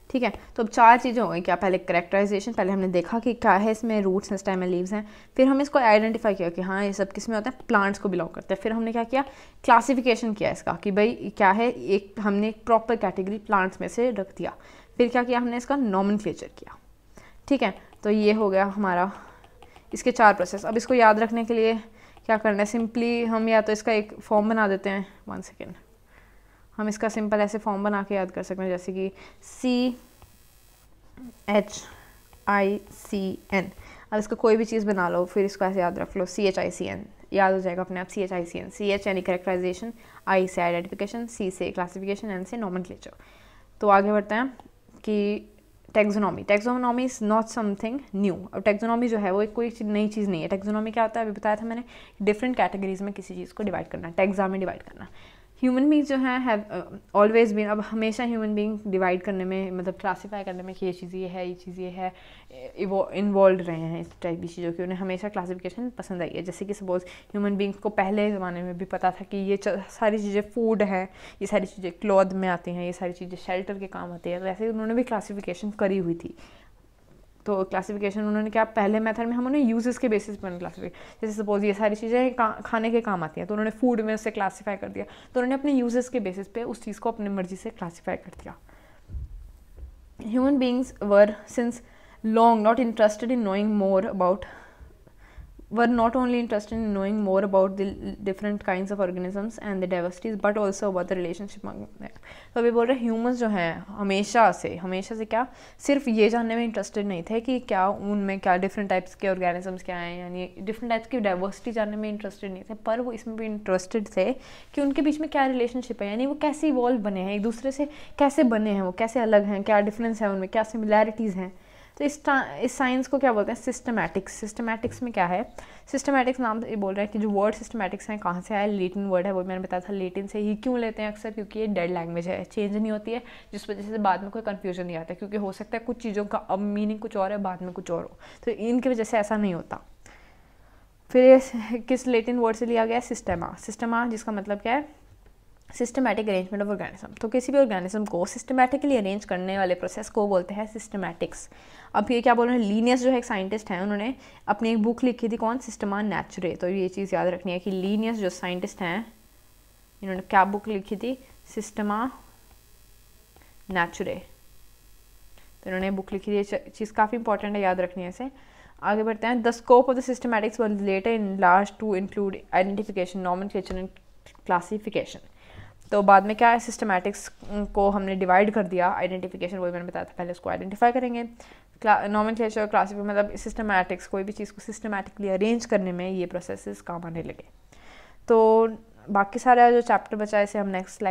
ठीक है। तो अब 4 चीज़ें हो गई, क्या, पहले करेक्टराइजेशन, पहले हमने देखा कि क्या है इसमें, रूट्स हैं, स्टेम है, लीव्स हैं, फिर हम इसको आइडेंटिफाई किया कि हाँ ये सब किस में होता है, प्लांट्स को बिलोंग करते हैं। फिर हमने क्या किया, क्लासिफिकेशन किया इसका कि भाई क्या है, एक हमने एक प्रॉपर कैटेगरी प्लांट्स में से रख दिया। फिर क्या किया हमने, इसका नोमेनक्लेचर किया, ठीक है। तो ये हो गया हमारा इसके 4 प्रोसेस। अब इसको याद रखने के लिए क्या करना है, सिंपली हम या तो इसका एक फॉर्म बना देते हैं, 1 सेकेंड, हम इसका सिंपल ऐसे फॉर्म बना के याद कर सकते हैं, जैसे कि CHICN। अब इसका कोई भी चीज़ बना लो, फिर इसको ऐसे याद रख लो, CHICN, याद हो जाएगा अपने आप, CHICN, CH यानी करेक्टराइजेशन, I से आइडेंटिफिकेशन, C से क्लासिफिकेशन, N से नोमेनक्लेचर। तो आगे बढ़ते हैं कि taxonomy, taxonomy is not something new. अब टेक्सोनॉमी जो है वो एक कोई नई चीज़ नहीं है। टेक्सोनॉमी क्या होता है, अभी बताया था मैंने, डिफरेंट कैटेगरीज में किसी चीज़ को डिवाइड करना, टैग्सा में डिवाइड करना। ह्यूमन बींग जो है हैव ऑलवेज बीन, अब हमेशा ह्यूमन बींग डिवाइड करने में, मतलब क्लासीफाई करने में कि ये चीज़ ये है, ये चीज़ ये है, इन्वॉल्व रहे हैं इस टाइप की चीज़ों की, उन्हें हमेशा क्लासिफिकेशन पसंद आई है। जैसे कि सपोज ह्यूमन बींग्स को पहले ज़माने में भी पता था कि ये सारी चीज़ें फूड है, ये सारी चीज़ें क्लॉथ में आती हैं, ये सारी चीज़ें शेल्टर के काम आती हैं, तो ऐसे उन्होंने भी क्लासिफिकेशन करी हुई थी। तो क्लासिफिकेशन उन्होंने क्या, पहले मेथड में हम उन्हें यूजेस के बेसिस पर क्लासिफाई, जैसे सपोज ये सारी चीज़ें खाने के काम आती हैं, तो उन्होंने फूड में उससे क्लासीफाई कर दिया, तो उन्होंने अपने यूजेस के बेसिस पे उस चीज़ को अपनी मर्जी से क्लासीफाई कर दिया। Human beings were since long not interested in knowing more about, were not only interested in knowing more about the different kinds of organisms and the diversities but also about the relationship among them। तो अभी बोल रहे humans जो हैं हमेशा से क्या, सिर्फ ये जानने में इंटरेस्टेड नहीं थे कि क्या उनमें क्या डिफरेंट टाइप्स के ऑर्गेनिजम्स क्या हैं, यानी डिफरेंट टाइप्स की डाइवर्सिटी जानने में इंटरेस्टेड नहीं थे, पर वो इसमें भी इंटरेस्टेड थे कि उनके बीच में क्या रिलेशनशिप है, यानी वो कैसे इवॉल्व बने हैं, एक दूसरे से कैसे बने हैं, वो कैसे अलग हैं, क्या डिफरेंस है उनमें, क्या सिमिलैरिटीज़ हैं। तो इस साइंस को क्या बोलते हैं, सिस्टमैटिक्स। सिस्टमैटिक्स में क्या है, सिस्टमैटिक्स नाम ये बोल रहा है कि जो वर्ड सिस्टमैटिक्स हैं कहाँ से आया, लेटिन वर्ड है, वो मैंने बताया था, लेटिन से ही क्यों लेते हैं अक्सर, क्योंकि ये डेड लैंग्वेज है, चेंज नहीं होती है, जिस वजह से बाद में कोई कन्फ्यूजन नहीं आता, क्योंकि हो सकता है कुछ चीज़ों का अब मीनिंग कुछ और है, बाद में कुछ और हो, तो इनकी वजह से ऐसा नहीं होता। फिर किस लेटिन वर्ड से लिया गया, सिस्टेमा। सिस्टेमा जिसका मतलब क्या है, सिस्टमैटिक अरेंजमेंट ऑफ ऑर्गेनिज्म। तो किसी भी ऑर्गेनिज्म को सिस्टमैटिकली अरेंज करने वाले प्रोसेस को बोलते हैं सिस्टमैटिक्स। अब ये क्या बोल रहे हैं, लीनियस जो है एक साइंटिस्ट हैं, उन्होंने अपनी एक बुक लिखी थी, कौन, सिस्टमा नेचुरे। तो ये चीज़ याद रखनी है कि लीनियस जो साइंटिस्ट हैं, इन्होंने क्या बुक लिखी थी, सिस्टमा नेचुरे। तो इन्होंने बुक लिखी थी, ये चीज़ काफ़ी इंपॉर्टेंट है, याद रखनी है इसे। आगे बढ़ते हैं, the scope of the systematics was later enlarge to include identification, nomenclature and classification. तो बाद में क्या है, सिस्टमैटिक्स को हमने डिवाइड कर दिया, आइडेंटिफिकेशन वही मैंने बताया था, पहले उसको आइडेंटिफाई करेंगे, नॉमेनक्लेचर और क्लासिफिकेशन, मतलब सिस्टमैटिक्स कोई भी चीज़ को सिस्टमैटिकली अरेंज करने में ये प्रोसेसेस काम आने लगे। तो बाकी सारा जो चैप्टर बचा है इसे हम नेक्स्ट